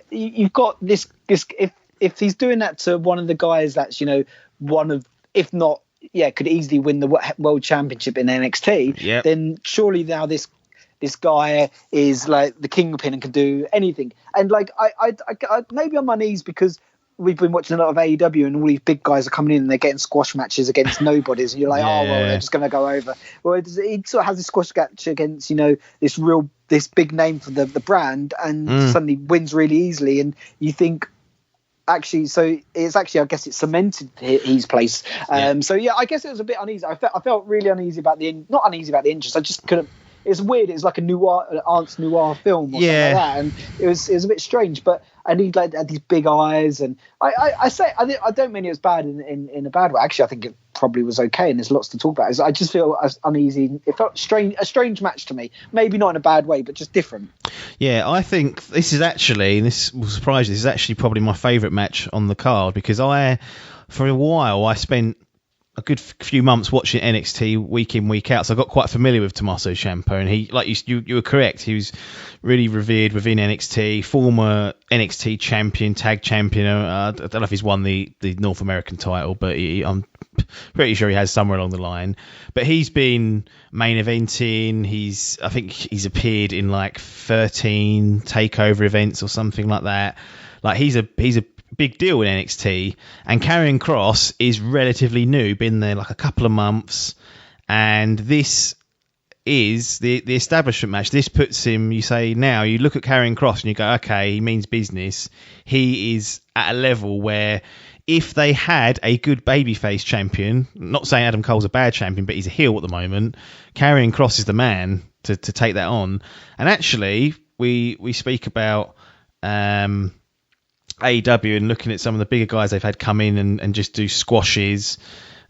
You've got this if he's doing that to one of the guys that's one of, if not, could easily win the world championship in NXT, then surely now this this guy is like the kingpin and can do anything. And like I maybe on my knees because we've been watching a lot of AEW and all these big guys are coming in and they're getting squash matches against nobodies and you're like, oh well, they're just going to go over. Well, he sort of has a squash match against, you know, this big name for the brand, and suddenly wins really easily, and you think actually, so it's actually, I guess it cemented his place. So yeah, I guess it was a bit uneasy. I felt really uneasy about not uneasy about the interest. I just couldn't. It's weird. It's like a Aunt's noir film or something like that, and it was a bit strange. But and he like had these big eyes, and I don't mean it was bad in a bad way. Actually, I think it probably was okay, and there's lots to talk about. I just feel uneasy. It felt a strange match to me. Maybe not in a bad way, but just different. Yeah, I think this is actually, and this will surprise you, this is actually probably my favourite match on the card, because for a while I spent a good few months watching NXT week in, week out, so I got quite familiar with Tommaso Ciampa, and he, like you were correct, he was really revered within NXT, former NXT champion, tag champion. I don't know if he's won the North American title, but I'm pretty sure he has somewhere along the line. But he's been main eventing. I think he's appeared in like 13 takeover events or something like that. Like he's a big deal in NXT, and Karrion Kross is relatively new, been there like a couple of months, and this is the establishment match. This puts him, you say now, you look at Karrion Kross and you go, okay, he means business. He is at a level where if they had a good babyface champion, not saying Adam Cole's a bad champion, but he's a heel at the moment, Karrion Kross is the man to take that on. And actually, we speak about AEW and looking at some of the bigger guys they've had come in and just do squashes,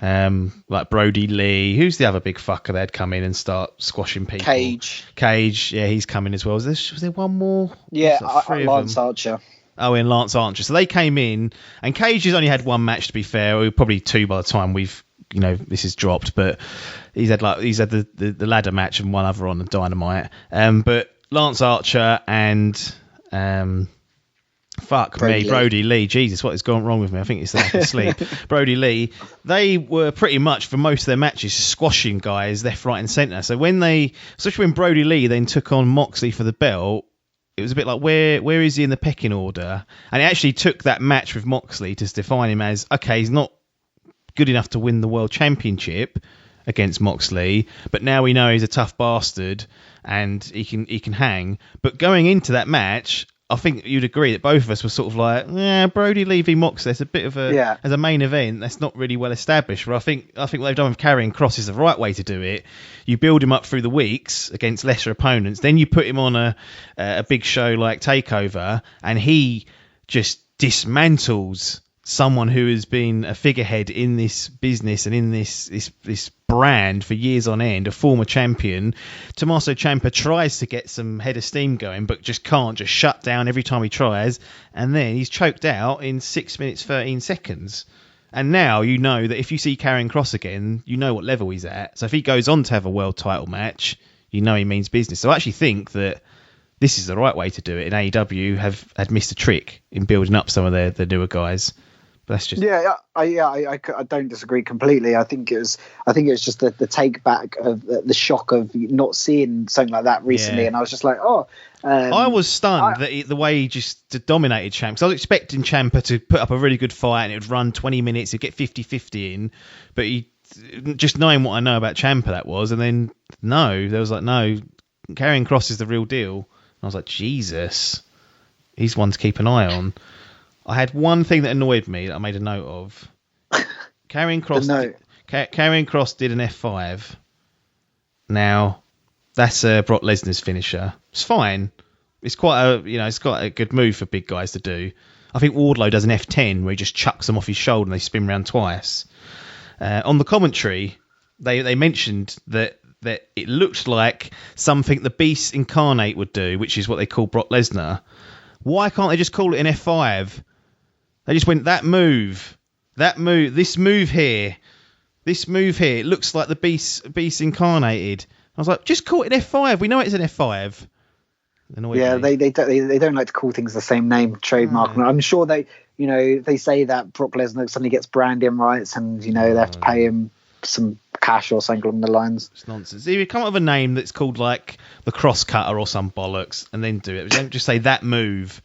like Brody Lee. Who's the other big fucker that had come in and start squashing people? Cage, yeah, he's coming as well. Was there one more? Yeah, Lance Archer. Oh, and Lance Archer. So they came in, and Cage has only had one match, to be fair, or probably two by the time this is dropped, but he's had the ladder match and one other on the Dynamite. But Lance Archer and Brody Lee. Jesus, what has gone wrong with me? I think it's the lack of sleep. Brody Lee. They were pretty much, for most of their matches, squashing guys left, right and centre. So especially when Brody Lee then took on Moxley for the belt, it was a bit like, where is he in the pecking order? And it actually took that match with Moxley to define him as, okay, he's not good enough to win the World Championship against Moxley, but now we know he's a tough bastard and he can hang. But going into that match, I think you'd agree that both of us were sort of like, yeah, Brody Lee v Moxley, that's a bit of as a main event, that's not really well established. But I think what they've done with Karrion Kross is the right way to do it. You build him up through the weeks against lesser opponents, then you put him on a big show like TakeOver, and he just dismantles someone who has been a figurehead in this business and in this brand for years on end, a former champion. Tommaso Ciampa tries to get some head of steam going, but just can't, just shut down every time he tries, and then he's choked out in 6 minutes 13 seconds. And now you know that if you see Karrion Kross again, you know what level he's at. So if he goes on to have a world title match, you know he means business. So I actually think that this is the right way to do it, and AEW had missed a trick in building up some of their newer guys. But that's just I don't disagree completely. I think it was just the take back of the shock of not seeing something like that recently, and I was just like, I was stunned that the way he just dominated Ciampa. I was expecting Ciampa to put up a really good fight and it would run 20 minutes, he'd get 50-50 in, but he, just knowing what I know about Ciampa, that was, and then there was like, no, Karrion Kross is the real deal. And I was like, Jesus, he's one to keep an eye on. I had one thing that annoyed me that I made a note of. Karrion Kross did an F5. Now, that's Brock Lesnar's finisher. It's fine. It's quite a good move for big guys to do. I think Wardlow does an F10 where he just chucks them off his shoulder and they spin around twice. On the commentary, they mentioned that it looked like something the Beast Incarnate would do, which is what they call Brock Lesnar. Why can't they just call it an F5? They just went, this move here, it looks like the Beast Incarnated. I was like, just call it an F5. We know it's an F5. They don't like to call things the same name, trademark. I'm sure they say that Brock Lesnar suddenly gets branding rights, and they have to pay him some cash or something along the lines. It's nonsense. If you come up with a name that's called like the Cross Cutter or some bollocks, and then do it. Don't just say that move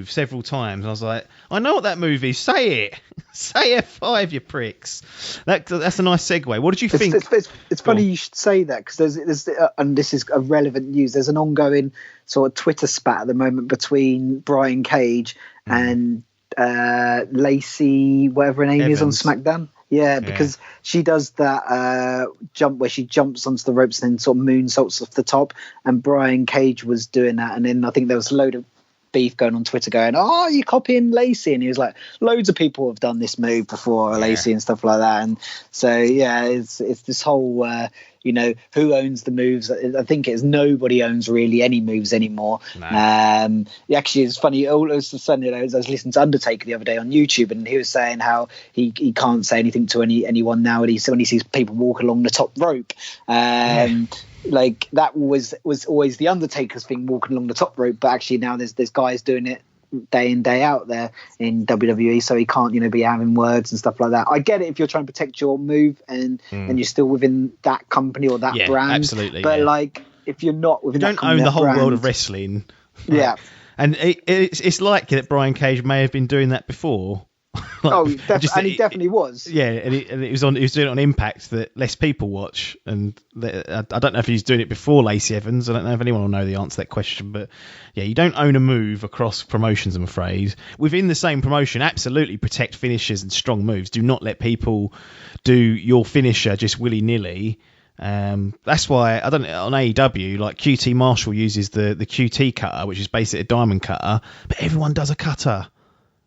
several times. And I was like, I know what that move is. Say it. Say F5, you pricks. That's a nice segue. What did you think? It's funny you should say that, because there's and this is a relevant news. There's an ongoing sort of Twitter spat at the moment between Brian Cage and Lacey, whatever her name is on SmackDown. Yeah, because she does that jump where she jumps onto the ropes and then sort of moonsaults off the top. And Brian Cage was doing that, and then I think there was a load of beef going on Twitter going, "Oh, you're copying Lacey," and he was like, "Loads of people have done this move before, Lacey and stuff like that." And so it's this whole who owns the moves. I think it's nobody owns really any moves anymore. No. Actually, it's funny. All of a sudden, I was listening to Undertaker the other day on YouTube, and he was saying how he can't say anything to anyone now when he sees people walk along the top rope. Like that was always the Undertaker's thing, walking along the top rope, but actually now there's guys doing it day in day out there in WWE, so he can't be having words and stuff like that. I get it if you're trying to protect your move and you're still within that company or that brand, absolutely, but like if you're not within, you don't own the whole world of wrestling. And it's likely that Brian Cage may have been doing that before. He definitely was. Yeah, and he was doing it on Impact that less people watch, and I don't know if he's doing it before Lacey Evans. I don't know if anyone will know the answer to that question, but yeah, you don't own a move across promotions, I'm afraid. Within the same promotion, absolutely protect finishers and strong moves. Do not let people do your finisher just willy-nilly. That's why I don't on AEW, like QT Marshall uses the QT cutter, which is basically a diamond cutter, but everyone does a cutter.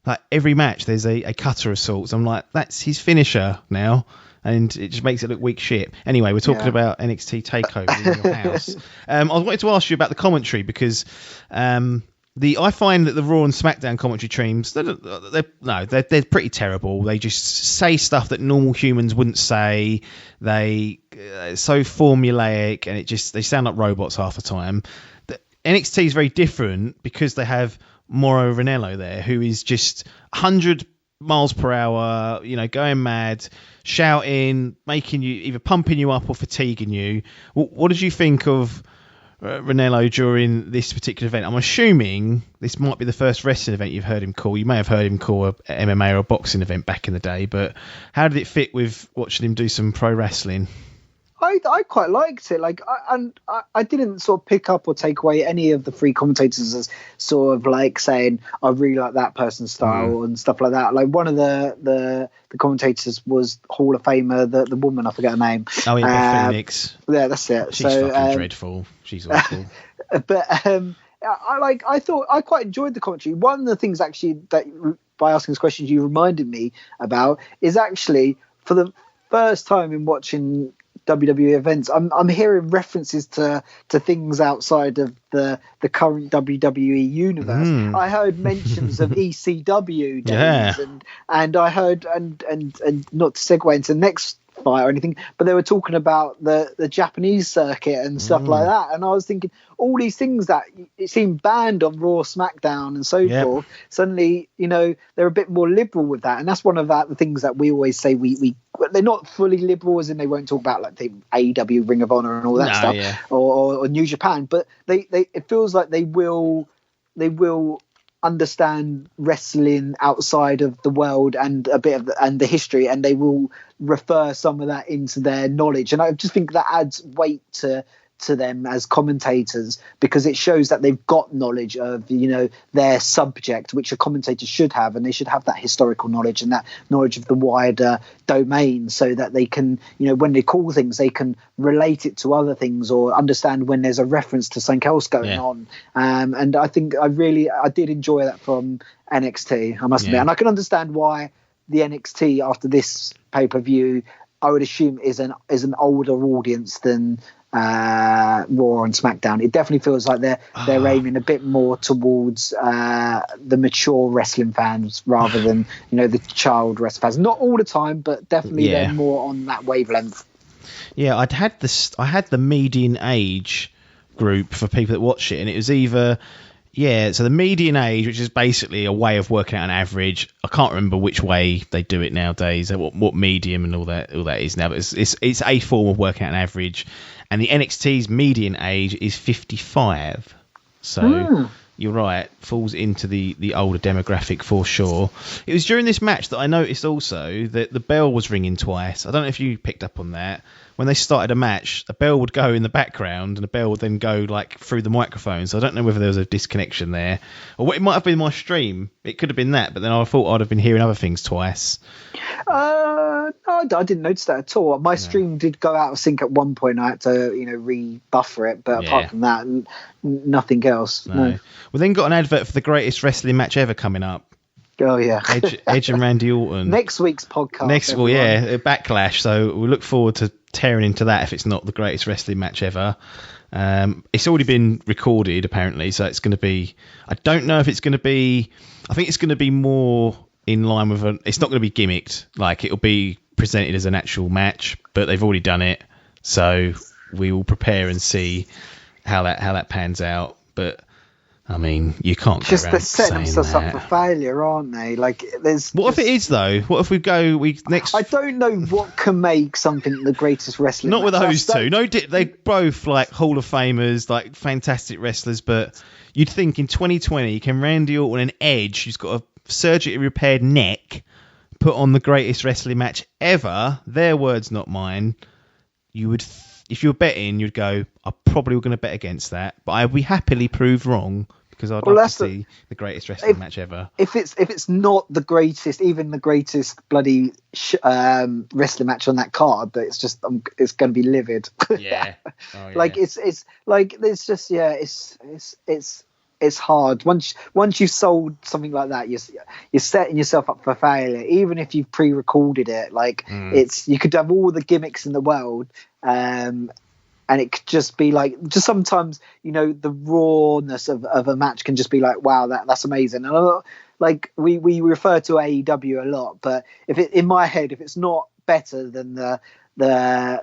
Like every match, there's a cutter assault. So I'm like, that's his finisher now, and it just makes it look weak shit. Anyway, we're talking about NXT TakeOver in your house. I wanted to ask you about the commentary, because I find that the Raw and SmackDown commentary teams, they're pretty terrible. They just say stuff that normal humans wouldn't say. They so formulaic, and they sound like robots half the time. The NXT is very different because they have Mauro Ranallo there, who is just 100 miles per hour, going mad, shouting, making you either pumping you up or fatiguing you. What did you think of Ranallo during this particular event? I'm assuming this might be the first wrestling event you've heard him call. You may have heard him call a MMA or a boxing event back in the day, but how did it fit with watching him do some pro wrestling? I quite liked it. I didn't sort of pick up or take away any of the three commentators as sort of like saying I really like that person's style and stuff like that. Like one of the commentators was Hall of Famer, the woman, I forget her name. Oh yeah, Phoenix. Yeah, that's it. She's fucking dreadful. She's awful. But I quite enjoyed the commentary. One of the things actually that by asking this question you reminded me about is actually for the first time in watching WWE events, I'm hearing references to things outside of the current WWE universe. I heard mentions of ECW days, and I heard and not to segue into the next fight or anything, but they were talking about the Japanese circuit and stuff like that, and I was thinking all these things that it seemed banned on Raw, SmackDown and so forth, suddenly they're a bit more liberal with that, and that's one of the things that we always say we they're not fully liberal, as in they won't talk about like the AEW, Ring of Honor and all that stuff or New Japan, but they it feels like they will understand wrestling outside of the world and a bit of the history, and they will refer some of that into their knowledge, and I just think that adds weight to them as commentators, because it shows that they've got knowledge of their subject, which a commentator should have, and they should have that historical knowledge and that knowledge of the wider domain, so that they can when they call things, they can relate it to other things or understand when there's a reference to something else going on. And I think I did enjoy that from NXT, I must admit, and I can understand why the NXT after this pay-per-view, I would assume is an older audience than Raw and SmackDown. It definitely feels like they're aiming a bit more towards the mature wrestling fans rather than the child wrestling fans. Not all the time, but definitely they're more on that wavelength. Yeah, I had the median age group for people that watch it, and it was either Yeah, so the median age, which is basically a way of working out an average. I can't remember which way they do it nowadays, what medium and all that is now, but it's a form of working out an average. And the NXT's median age is 55. So you're right, falls into the older demographic for sure. It was during this match that I noticed also that the bell was ringing twice. I don't know if you picked up on that. When they started a match, a bell would go in the background and a bell would then go like through the microphone. So I don't know whether there was a disconnection there, or it might have been my stream. It could have been that, but then I thought I'd have been hearing other things twice. No, I didn't notice that at all. My stream did go out of sync at one point. I had to, re-buffer it, but apart from that, nothing else. No. We then got an advert for the greatest wrestling match ever coming up. Oh yeah, Edge and Randy Orton. Next week's podcast. Backlash. So we look forward to tearing into that if it's not the greatest wrestling match ever. It's already been recorded apparently, so it's going to be. I don't know if it's going to be. I think it's going to be more in line with it's not going to be gimmicked. Like it'll be presented as an actual match, but they've already done it, so we will prepare and see how that pans out. But I mean, you can't just go they're setting themselves up for failure, aren't they? Like, there's. What if it is though? What if we next? I don't know what can make something the greatest wrestling. Not with those two. No, they both like Hall of Famers, like fantastic wrestlers. But you'd think in 2020, can Randy Orton and Edge, who's got a surgically repaired neck, put on the greatest wrestling match ever? Their words, not mine. You would. If you were betting, you'd go, I probably were going to bet against that, but I'd be happily proved wrong because I'd like to see the greatest wrestling match ever. If it's not the greatest, even the greatest bloody wrestling match on that card, but it's just it's going to be livid. Yeah. Oh, yeah. Like it's like there's just it's hard once you've sold something like that. You're setting yourself up for failure, even if you've pre-recorded it. Like you could have all the gimmicks in the world, and it could just be like sometimes the rawness of a match can just be like, wow, that's amazing. And like we refer to AEW a lot, but in my head, if it's not better than the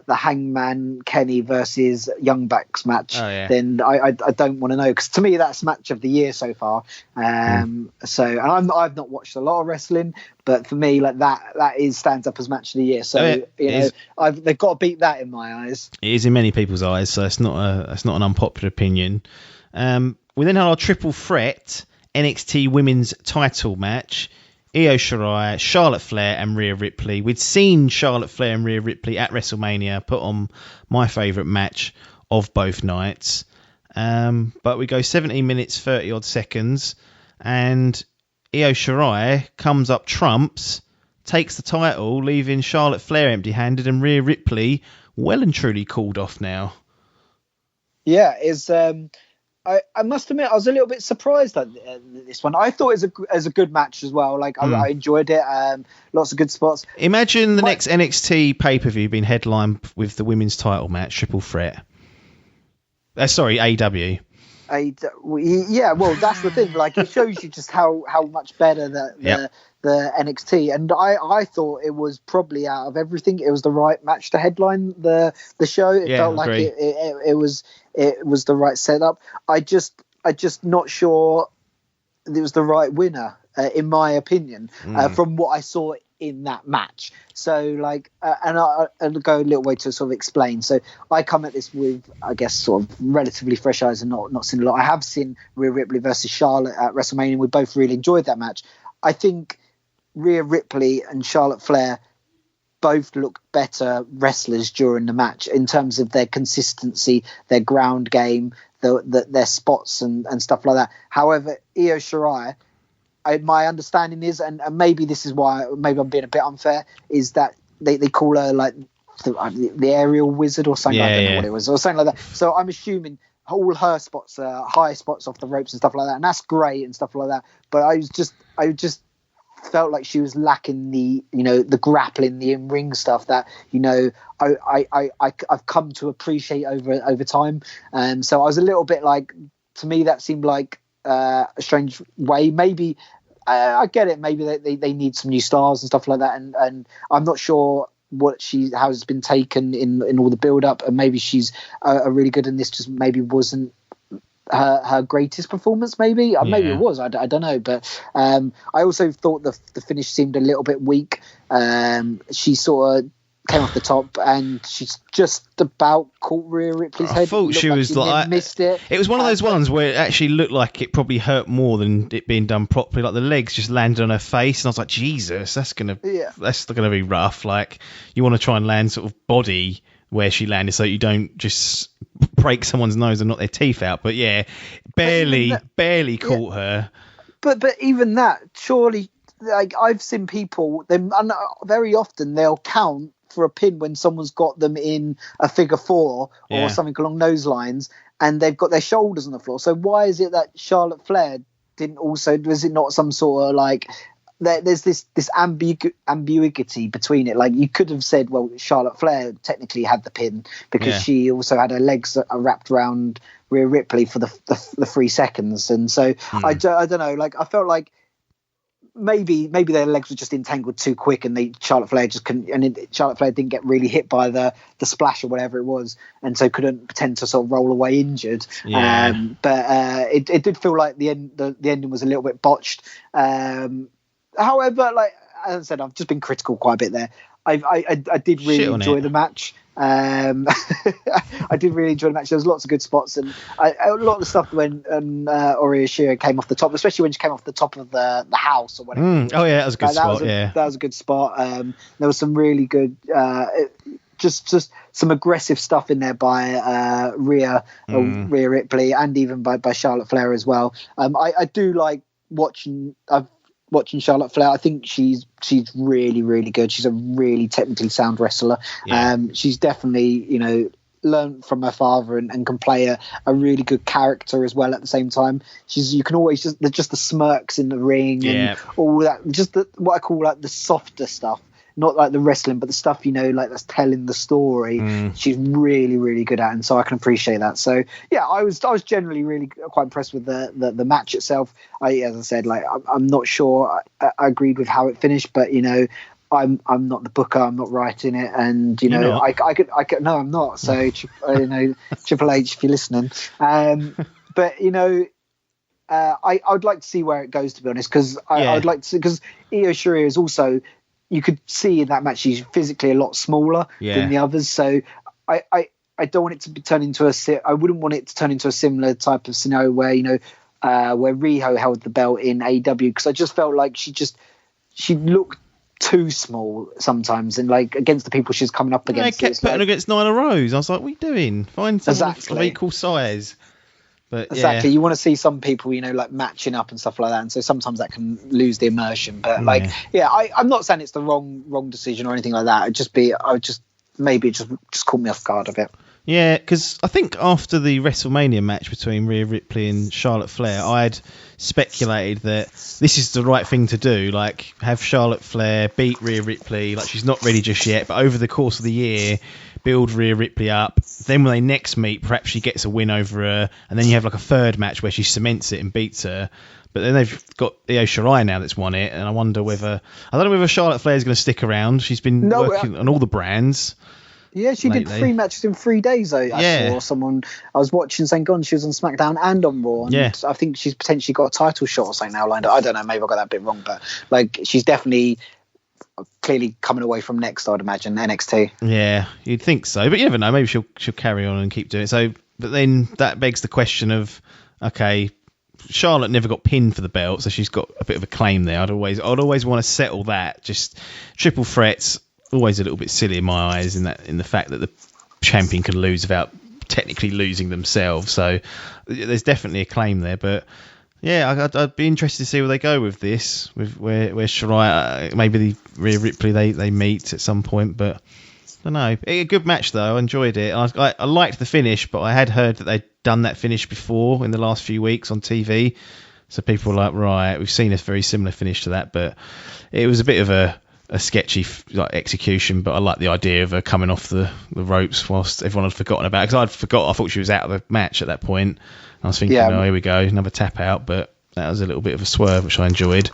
Hangman Kenny versus Young Bucks match, then I don't want to know, because to me that's match of the year so far. So, and I've not watched a lot of wrestling, but for me, like that stands up as match of the year. So they've got to beat that in my eyes. It is in many people's eyes, so it's not an unpopular opinion. We then had our triple threat NXT Women's Title match. Io Shirai, Charlotte Flair and Rhea Ripley. We'd seen Charlotte Flair and Rhea Ripley at WrestleMania put on my favourite match of both nights. But we go 17 minutes, 30 odd seconds, and Io Shirai comes up trumps, takes the title, leaving Charlotte Flair empty-handed, and Rhea Ripley well and truly called off now. Yeah, it's... I must admit, I was a little bit surprised at this one. I thought it was a good match as well. Like I enjoyed it. Lots of good spots. Imagine the next NXT pay-per-view being headlined with the women's title match, triple threat. Sorry, AW. Yeah, well, that's the thing. Like, it shows you just how much better the NXT. And I thought it was probably, out of everything, it was the right match to headline the show. It felt like it was the right setup. I just not sure it was the right winner, in my opinion, from what I saw in that match. So like, and I'll go a little way to sort of explain. So I come at this with, I guess, sort of relatively fresh eyes and not seen a lot. I have seen Rhea Ripley versus Charlotte at WrestleMania. We both really enjoyed that match. I think Rhea Ripley and Charlotte Flair both looked better wrestlers during the match in terms of their consistency, their ground game, their spots and stuff like that. However, Io Shirai, my understanding is, and maybe this is why maybe I'm being a bit unfair, is that they call her like the aerial wizard or something. I don't know what it was, or something like that. So I'm assuming all her spots are high spots off the ropes and stuff like that, and that's great and stuff like that. But I just felt like she was lacking the grappling, the in-ring stuff that I've come to appreciate over time. So I was a little bit like, to me that seemed like a strange way. Maybe I get it. Maybe they need some new stars and stuff like that. And I'm not sure how it's been taken in all the build up. And maybe she's a really good, and this just maybe wasn't her greatest performance, maybe. Maybe it was. I don't know, but I also thought the finish seemed a little bit weak. She sort of came off the top and she's just about caught Rhea Ripley's head. I thought she was like missed it. It was one of those ones where it actually looked like it probably hurt more than it being done properly. Like the legs just landed on her face, and I was like, Jesus, that's gonna be rough. Like you want to try and land sort of body where she landed so you don't just break someone's nose and knock their teeth out. But yeah, barely caught her. But even that, surely, like I've seen people, very often they'll count for a pin when someone's got them in a figure four or something along those lines, and they've got their shoulders on the floor. So why is it that Charlotte Flair didn't also? Was it not some sort of like? There's this ambiguity between it. Like you could have said, well, Charlotte Flair technically had the pin because she also had her legs wrapped around Rhea Ripley for the 3 seconds, and so I don't know. Like I felt like. Maybe their legs were just entangled too quick, and Charlotte Flair just couldn't. And Charlotte Flair didn't get really hit by the splash or whatever it was, and so couldn't pretend to sort of roll away injured. Yeah. But it did feel like the ending was a little bit botched. However, like as I said, I've just been critical quite a bit there. I did really enjoy the match. I did really enjoy the match. There was lots of good spots, and a lot of the stuff when Ori Shirai came off the top, especially when she came off the top of the house or whatever. Oh yeah, that was a good spot. That was a good spot. There was some really good, just some aggressive stuff in there by Rhea Ripley, and even by Charlotte Flair as well. I do like watching Charlotte Flair. I think she's really, really good. She's a really technically sound wrestler. Yeah. She's definitely, learned from her father and can play a really good character as well at the same time. You can always just the smirks in the ring and all that, just what I call like the softer stuff. Not like the wrestling, but the stuff, like that's telling the story. She's really, really good at, and so I can appreciate that. So yeah, I was generally really quite impressed with the match itself. As I said, like I'm not sure I agreed with how it finished, but I'm not the booker, I'm not writing it, and I could no, I'm not. So Triple H, if you're listening, but I would like to see where it goes, to be honest, because I'd like to, because Io Shirai is also. You could see in that match she's physically a lot smaller than the others, so I don't want it to turn into I wouldn't want it to turn into a similar type of scenario where where Riho held the belt in AEW, because I just felt like she looked too small sometimes, and like against the people she's coming up against. I kept putting against Nyla Rose. I was like, what are you doing? Find someone of equal size. But exactly, you want to see some people, like matching up and stuff like that, and so sometimes that can lose the immersion. But I'm not saying it's the wrong decision or anything like that. Maybe it just caught me off guard a bit. Yeah, because I think after the WrestleMania match between Rhea Ripley and Charlotte Flair, I'd speculated that this is the right thing to do. Like, have Charlotte Flair beat Rhea Ripley. Like, she's not ready just yet, but over the course of the year, build Rhea Ripley up. Then when they next meet, perhaps she gets a win over her, and then you have like a third match where she cements it and beats her. But then they've got Io Shirai now that's won it, and I wonder whether Charlotte Flair is going to stick around. She's been working on all the brands. Yeah, she did 3 matches in 3 days. I saw someone I was watching saying, "God, she was on SmackDown and on Raw." And I think she's potentially got a title shot or something now lined up. I don't know, maybe I got that bit wrong, but like she's definitely clearly coming away from next, I'd imagine, NXT. Yeah, you'd think so, but you never know. Maybe she'll carry on and keep doing it. So, but then that begs the question of, okay, Charlotte never got pinned for the belt, so she's got a bit of a claim there. I'd always want to settle that. Just triple threats, always a little bit silly in my eyes, in the fact that the champion can lose without technically losing themselves. So there's definitely a claim there, but. Yeah, I'd be interested to see where they go with this, with where Shirai, maybe the Rhea Ripley they meet at some point, but I don't know. A good match though, I enjoyed it. I liked the finish, but I had heard that they'd done that finish before in the last few weeks on TV, so people were like, right, we've seen a very similar finish to that, but it was a bit of a sketchy execution, but I like the idea of her coming off the ropes whilst everyone had forgotten about it, because I thought she was out of the match at that point. I was thinking, oh, here we go, another tap out, but that was a little bit of a swerve, which I enjoyed.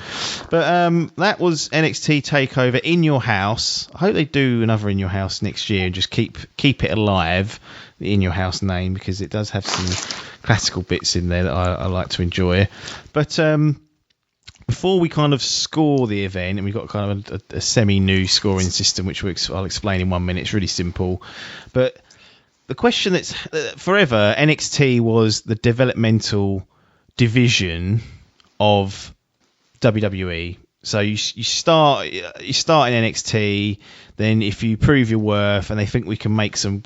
But that was NXT TakeOver in your house. I hope they do another in your house next year and just keep it alive, the in your house name, because it does have some classical bits in there that I like to enjoy. But before we kind of score the event, and we've got kind of a semi-new scoring system, which I'll explain in 1 minute. It's really simple. But the question that's forever, NXT was the developmental division of WWE. So you start in NXT, then if you prove your worth and they think we can make some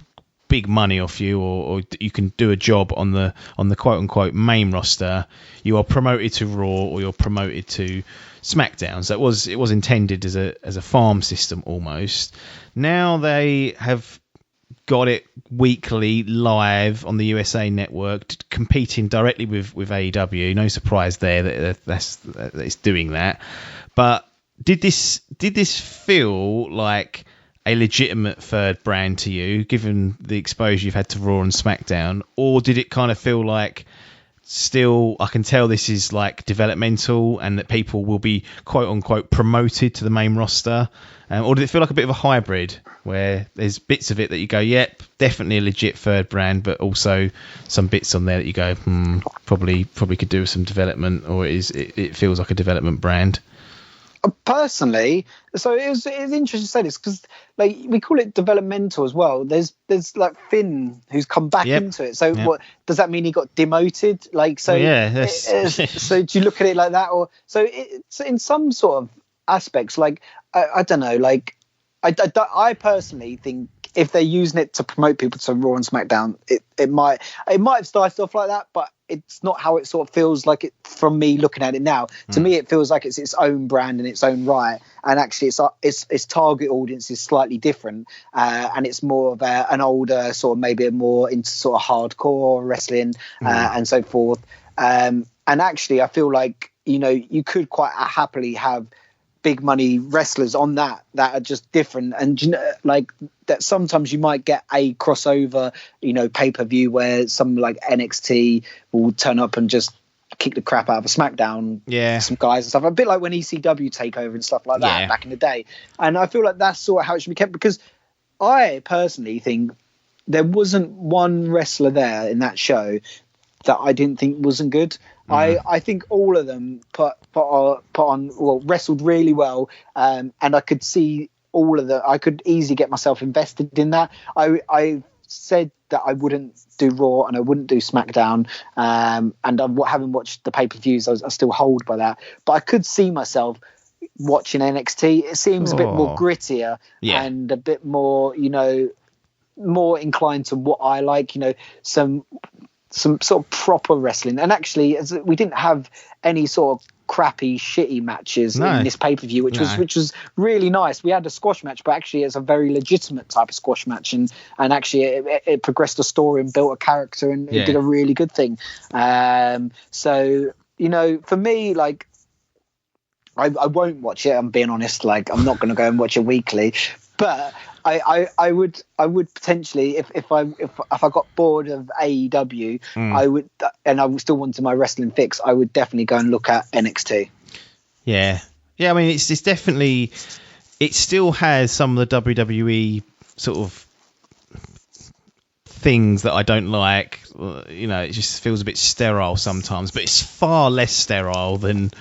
big money off you, or you can do a job on the quote unquote main roster, you are promoted to Raw or you're promoted to SmackDown. So it was intended as a farm system almost. Now they have got it weekly live on the USA Network, competing directly with AEW. No surprise there that it's doing that. But did this feel like a legitimate third brand to you, given the exposure you've had to Raw and SmackDown, or did it kind of feel like still I can tell this is like developmental and that people will be quote unquote promoted to the main roster, or did it feel like a bit of a hybrid where there's bits of it that you go, yep, definitely a legit third brand, but also some bits on there that you go, probably could do with some development, or it feels like a development brand? Personally, so it was interesting to say this because like we call it developmental as well. There's like Finn who's come back into it. So what does that mean? He got demoted? Like so? Yeah. So do you look at it like that, or so? It's in some sort of aspects. Like I don't know. Like I personally think if they're using it to promote people to Raw and SmackDown, it might have started off like that, but it's not how it sort of feels like it from me looking at it now. To me, it feels like it's its own brand in its own right, and actually its target audience is slightly different, and it's more of an older sort of, maybe a more into sort of hardcore wrestling and so forth. And actually, I feel like you could quite happily have big money wrestlers on that are just different, and like that sometimes you might get a crossover pay-per-view where some like NXT will turn up and just kick the crap out of a SmackDown, some guys and stuff, a bit like when ECW TakeOver and stuff like that back in the day. And I feel like that's sort of how it should be kept, because I personally think there wasn't one wrestler there in that show that I didn't think wasn't good. I think all of them put on wrestled really well, and I could see all of the. I could easily get myself invested in that. I said that I wouldn't do Raw and I wouldn't do SmackDown, and having watched the pay-per-views, I still hold by that. But I could see myself watching NXT. It seems a bit more grittier and a bit more, more inclined to what I like. Some sort of proper wrestling, and actually we didn't have any sort of crappy shitty matches in this pay-per-view, which was really nice. We had a squash match, but actually it's a very legitimate type of squash match, and actually it progressed the story and built a character, and it did a really good thing. So for me, like I won't watch it, I'm being honest. Like I'm not going to go and watch it weekly, but I would potentially, if I got bored of AEW, I would, and I still wanted my wrestling fix, I would definitely go and look at NXT. Yeah. I mean, it's definitely, it still has some of the WWE sort of things that I don't like. It just feels a bit sterile sometimes, but it's far less sterile than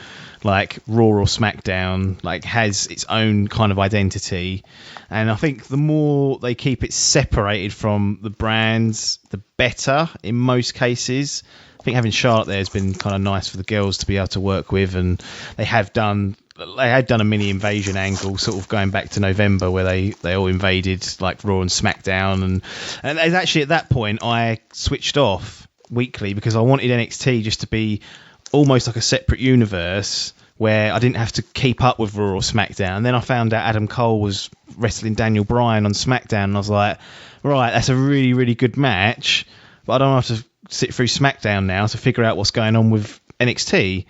like Raw or SmackDown. Like has its own kind of identity, and I think the more they keep it separated from the brands, the better in most cases. I think having Charlotte there has been kind of nice for the girls to be able to work with, and they had done a mini invasion angle sort of going back to November where they all invaded like Raw and SmackDown, and actually at that point I switched off weekly because I wanted NXT just to be almost like a separate universe where I didn't have to keep up with Raw or SmackDown. And then I found out Adam Cole was wrestling Daniel Bryan on SmackDown, and I was like, right, that's a really, really good match, but I don't have to sit through SmackDown now to figure out what's going on with NXT.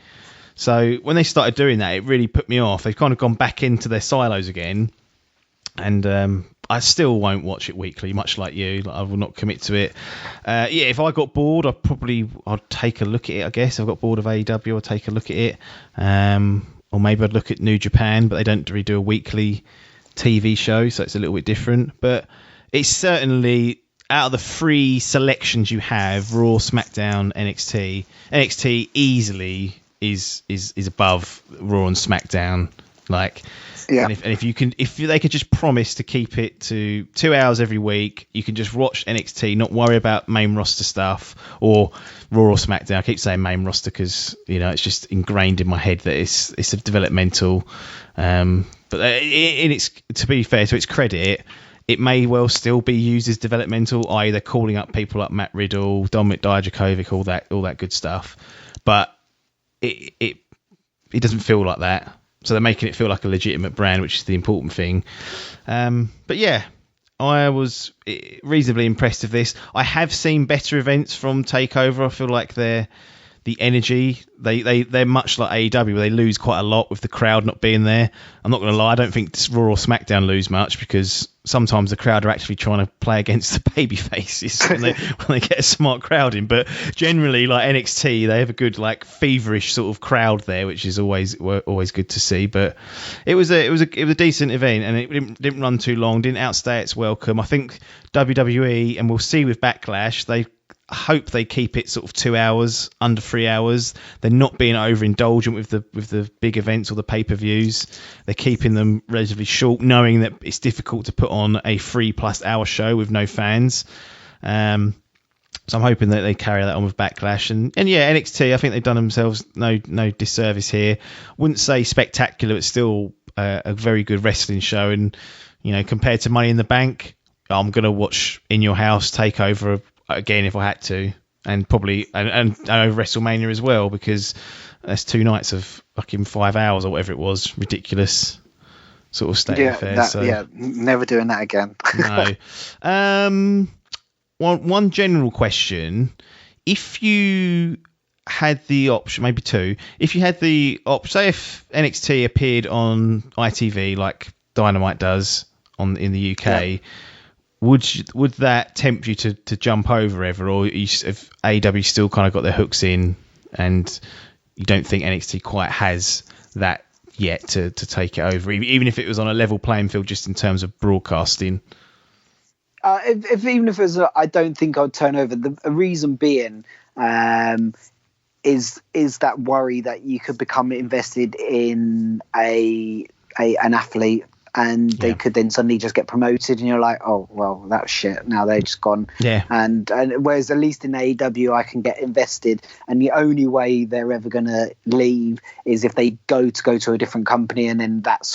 So when they started doing that, it really put me off. They've kind of gone back into their silos again, and I still won't watch it weekly, much like you. I will not commit to it. If I got bored, I'd take a look at it, I guess. If I got bored of AEW, I'd take a look at it. Or maybe I'd look at New Japan, but they don't really do a weekly TV show, so it's a little bit different. But it's certainly out of the three selections you have, Raw, SmackDown, NXT easily is above Raw and SmackDown. Like, yeah. And if they could just promise to keep it to 2 hours every week, you can just watch NXT, not worry about main roster stuff or Raw or SmackDown. I keep saying main roster because it's just ingrained in my head that it's a developmental. But it's to be fair to its credit, it may well still be used as developmental, i.e. they're calling up people like Matt Riddle, Dominic Dijakovic, all that good stuff. But it doesn't feel like that. So they're making it feel like a legitimate brand, which is the important thing. But yeah, I was reasonably impressed with this. I have seen better events from TakeOver. I feel like the energy, they're much like AEW, where they lose quite a lot with the crowd not being there. I'm not going to lie, I don't think Raw or SmackDown lose much because sometimes the crowd are actually trying to play against the baby faces when they get a smart crowd in. But generally, like NXT, they have a good, like, feverish sort of crowd there, which is always good to see. But it was a decent event, and it didn't run too long, didn't outstay its welcome. I think WWE, and we'll see with Backlash, they hope they keep it sort of 2 hours, under 3 hours. They're not being overindulgent with the big events or the pay-per-views. They're keeping them relatively short, knowing that it's difficult to put on a 3+ hour show with no fans. So I'm hoping that they carry that on with Backlash. And yeah, NXT, I think they've done themselves no disservice here. Wouldn't say spectacular, but still a very good wrestling show. And compared to Money in the Bank, I'm gonna watch In Your House TakeOver again if I had to, and probably and over WrestleMania as well, because that's 2 nights of fucking 5 hours or whatever it was. Ridiculous sort of state of affairs. Never doing that again. No. One general question: if you had the option, maybe two, if you had the option, say if NXT appeared on ITV like Dynamite does in the UK. Yeah. Would that tempt you to jump over ever, or if AEW still kind of got their hooks in and you don't think NXT quite has that yet to take it over, even if it was on a level playing field just in terms of broadcasting? Even if it was, I don't think I'd turn over. The reason being is that worry that you could become invested in an athlete. And they could then suddenly just get promoted, and you're like, oh well, that's shit. Now they're just gone. Yeah. And whereas at least in AEW, I can get invested, and the only way they're ever gonna leave is if they go to a different company, and then that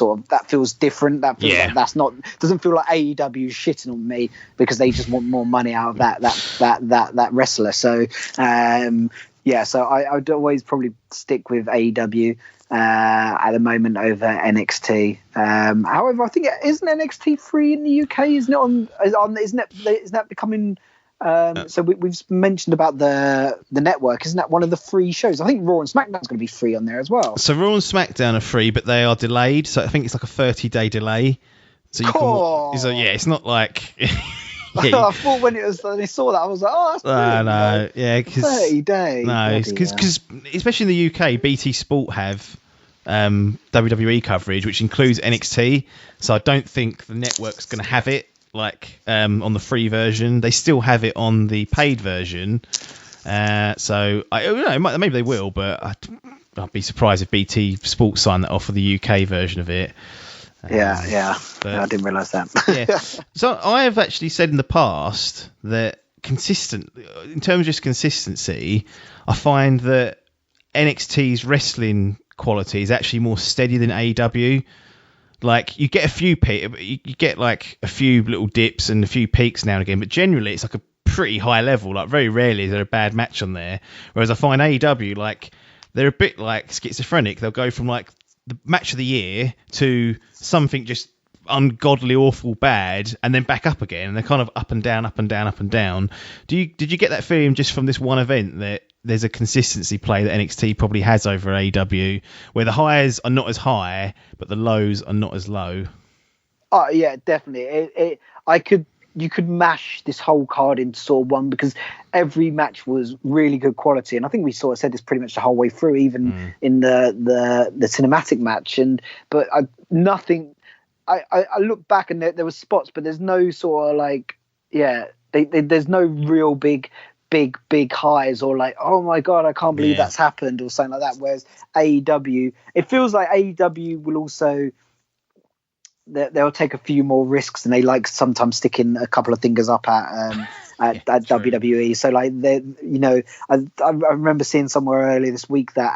feels different. That feels like doesn't feel like AEW shitting on me because they just want more money out of that wrestler. So so I would always probably stick with AEW. At the moment over NXT. However, I think isn't NXT free in the UK? Isn't that becoming? So we've mentioned about the network. Isn't that one of the free shows? I think Raw and SmackDown's going to be free on there as well. So Raw and SmackDown are free, but they are delayed. So I think it's like a 30-day delay. So you can. So yeah, it's not like. I thought when I saw that, I was like, oh, that's brilliant. No, yeah, because 30 days. No, because especially in the UK, BT Sport have WWE coverage, which includes NXT. So I don't think the network's going to have it like on the free version. They still have it on the paid version. So I don't know, maybe they will, but I'd be surprised if BT Sport signed that off for the UK version of it. But I didn't realise that. Yeah. So I have actually said in the past that in terms of just consistency, I find that NXT's wrestling quality is actually more steady than AEW. Like you get you get like a few little dips and a few peaks now and again, but generally it's like a pretty high level. Like very rarely is there a bad match on there. Whereas I find AEW, like they're a bit like schizophrenic. They'll go from like the match of the year to something just ungodly awful bad and then back up again, and they're kind of up and down. Did you get that feeling just from this one event that there's a consistency play that NXT probably has over AEW, where the highs are not as high but the lows are not as low? Oh yeah, definitely. You could mash this whole card into sort of one, because every match was really good quality, and I think we sort of said this pretty much the whole way through, even in the cinematic match. But nothing. I look back and there was spots, but there's no sort of like there's no real big highs or like, oh my god, I can't believe that's happened or something like that. Whereas AEW, it feels like AEW will also, they'll take a few more risks, and they like sometimes sticking a couple of fingers up at WWE. So like, I remember seeing somewhere earlier this week that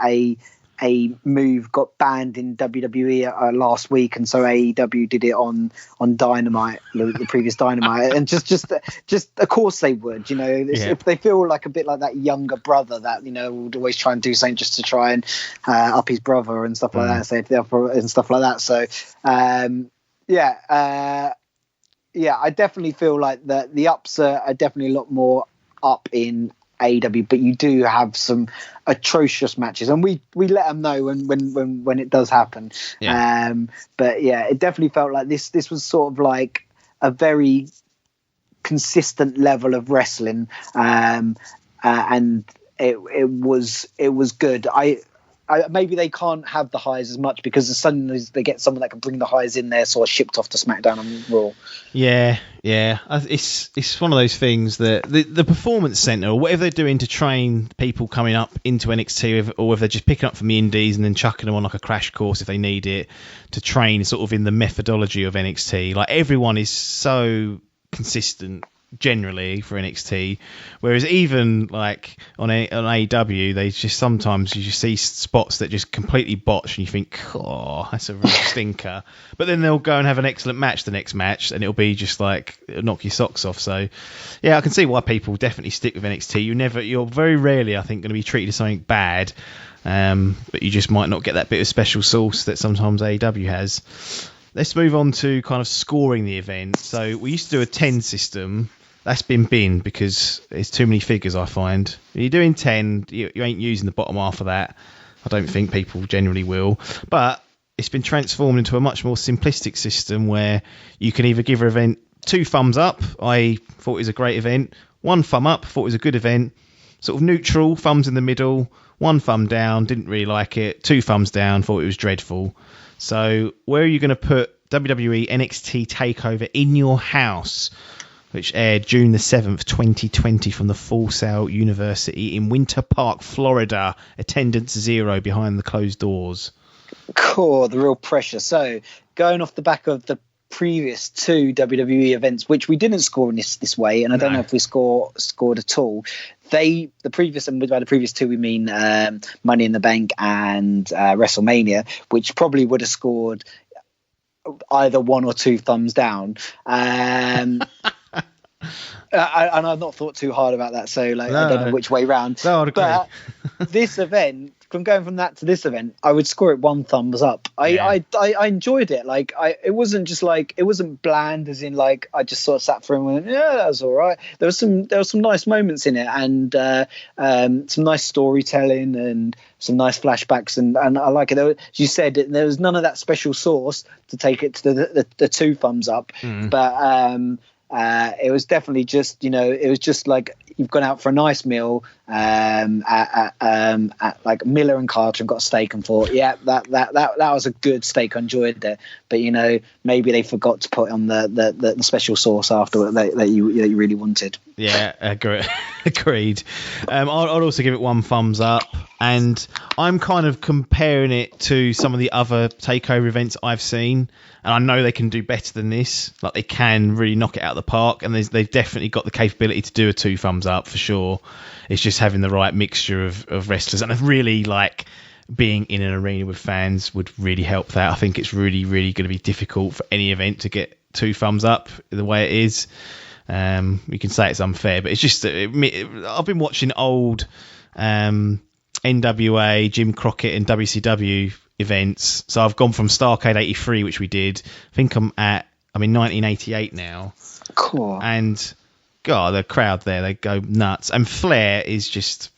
a move got banned in WWE last week, and so AEW did it on Dynamite, the previous Dynamite, and just of course they would, if they feel like a bit like that younger brother that would always try and do something just to try and up his brother and stuff like that, and stuff like that. So I definitely feel like the ups are definitely a lot more up in AEW, but you do have some atrocious matches, and we let them know when it does happen. But yeah, it definitely felt like this was sort of like a very consistent level of wrestling, and it was good. Maybe they can't have the highs as much because suddenly they get someone that can bring the highs in there, sort of shipped off to SmackDown and Raw. Yeah. It's one of those things that the Performance Center, or whatever they're doing to train people coming up into NXT, or if they're just picking up from the indies and then chucking them on like a crash course if they need it to train sort of in the methodology of NXT. Like, everyone is so consistent generally for NXT, whereas even like on AEW, they just sometimes you just see spots that just completely botch and you think, oh, that's a real stinker, but then they'll go and have an excellent match the next match and it'll be just like, it'll knock your socks off. So yeah, I can see why people definitely stick with NXT. You're very rarely, I think, going to be treated as something bad, but you just might not get that bit of special sauce that sometimes AEW has. Let's move on to kind of scoring the event. So we used to do a 10 system. That's been binned because there's too many figures, I find. If you're doing 10, you ain't using the bottom half of that. I don't think people generally will. But it's been transformed into a much more simplistic system where you can either give an event 2 thumbs up, I thought it was a great event, 1 thumb up, thought it was a good event, sort of neutral, thumbs in the middle, 1 thumb down, didn't really like it, 2 thumbs down, thought it was dreadful. So where are you going to put WWE NXT TakeOver in your house, which aired June the 7th, 2020 from the Full Sail University in Winter Park, Florida. Attendance 0 behind the closed doors. Cool, the real pressure. So going off the back of the previous 2 WWE events, which we didn't score in this way, and I don't know if we scored at all. The previous, and by the previous 2 we mean Money in the Bank and WrestleMania, which probably would have scored either 1 or 2 thumbs down. And I've not thought too hard about that, so I don't know which way round. No, I'd agree. But this event, from going from that to this event, I would score it 1 thumbs up. I enjoyed it. Like, it wasn't just like, it wasn't bland as in like I just sort of sat through and went, yeah, that was all right. There was some nice moments in it, and some nice storytelling and some nice flashbacks, and I like it. As you said, there was none of that special sauce to take it to the 2 thumbs up, but it was definitely just, it was just like you've gone out for a nice meal at like Miller and Carter and got a steak and thought, yeah, that was a good steak. I enjoyed it, but maybe they forgot to put on the special sauce after that you really wanted. Yeah, agreed. I'd also give it 1 thumbs up, and I'm kind of comparing it to some of the other takeover events I've seen, and I know they can do better than this. Like, they can really knock it out of the park, and they've definitely got the capability to do a 2 thumbs up for sure. It's just having the right mixture of wrestlers, and really like being in an arena with fans would really help that. I think it's really, really going to be difficult for any event to get 2 thumbs up the way it is. You can say it's unfair, but it's just I've been watching old NWA, Jim Crockett and WCW events, so I've gone from Starrcade 83, which we did. I think I'm in 1988 now. Cool. And God, the crowd there, they go nuts. And Flair is just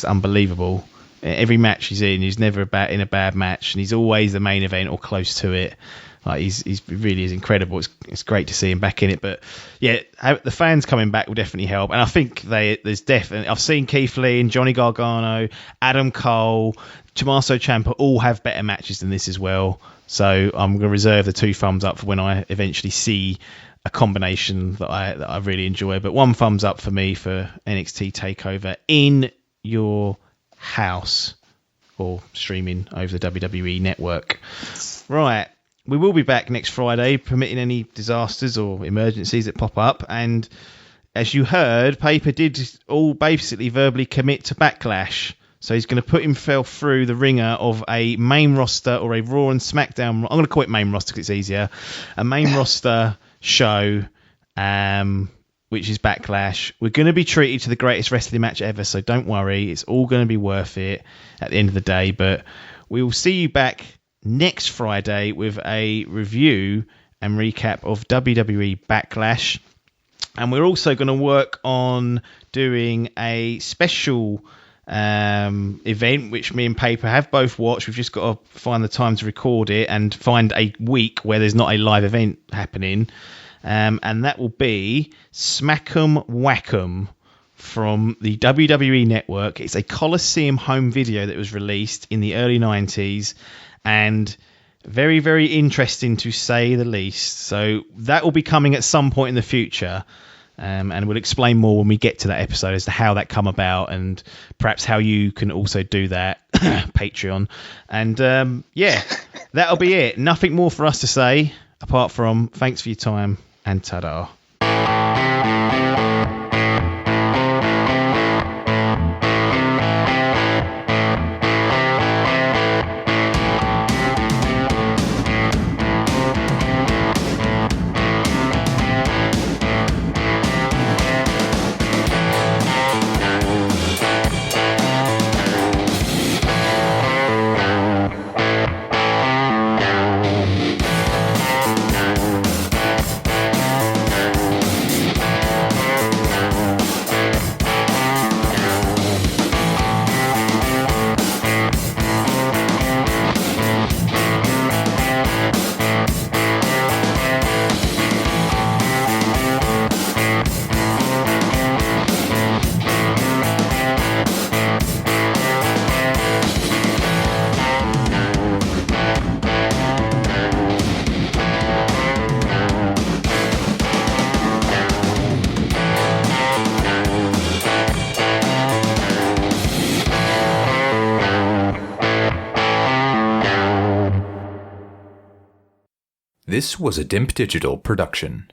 unbelievable. Every match he's in, he's never in a bad match, and he's always the main event or close to it. Like, he's really is incredible. It's great to see him back in it. But yeah, the fans coming back will definitely help. And I think there's definitely, I've seen Keith Lee and Johnny Gargano, Adam Cole, Tommaso Ciampa all have better matches than this as well. So I'm going to reserve the 2 thumbs up for when I eventually see a combination that I really enjoy. But one thumbs up for me for NXT TakeOver in your house or streaming over the WWE Network. Right. We will be back next Friday, permitting any disasters or emergencies that pop up. And as you heard, Paper did all basically verbally commit to Backlash. So he's going to put himself through the ringer of a main roster or a Raw and SmackDown. I'm going to call it main roster because it's easier. A main roster show, which is Backlash. We're going to be treated to the greatest wrestling match ever, so don't worry. It's all going to be worth it at the end of the day. But we will see you back next Friday with a review and recap of WWE Backlash. And we're also going to work on doing a special event, which me and Paper have both watched. We've just got to find the time to record it and find a week where there's not a live event happening. And that will be Smack'em Whack'em from the WWE Network. It's a Coliseum home video that was released in the early 90s. And very, very interesting to say the least. So that will be coming at some point in the future. And we'll explain more when we get to that episode as to how that come about and perhaps how you can also do that. Patreon. And that'll be it. Nothing more for us to say apart from thanks for your time and ta-da. This was a Dimp Digital production.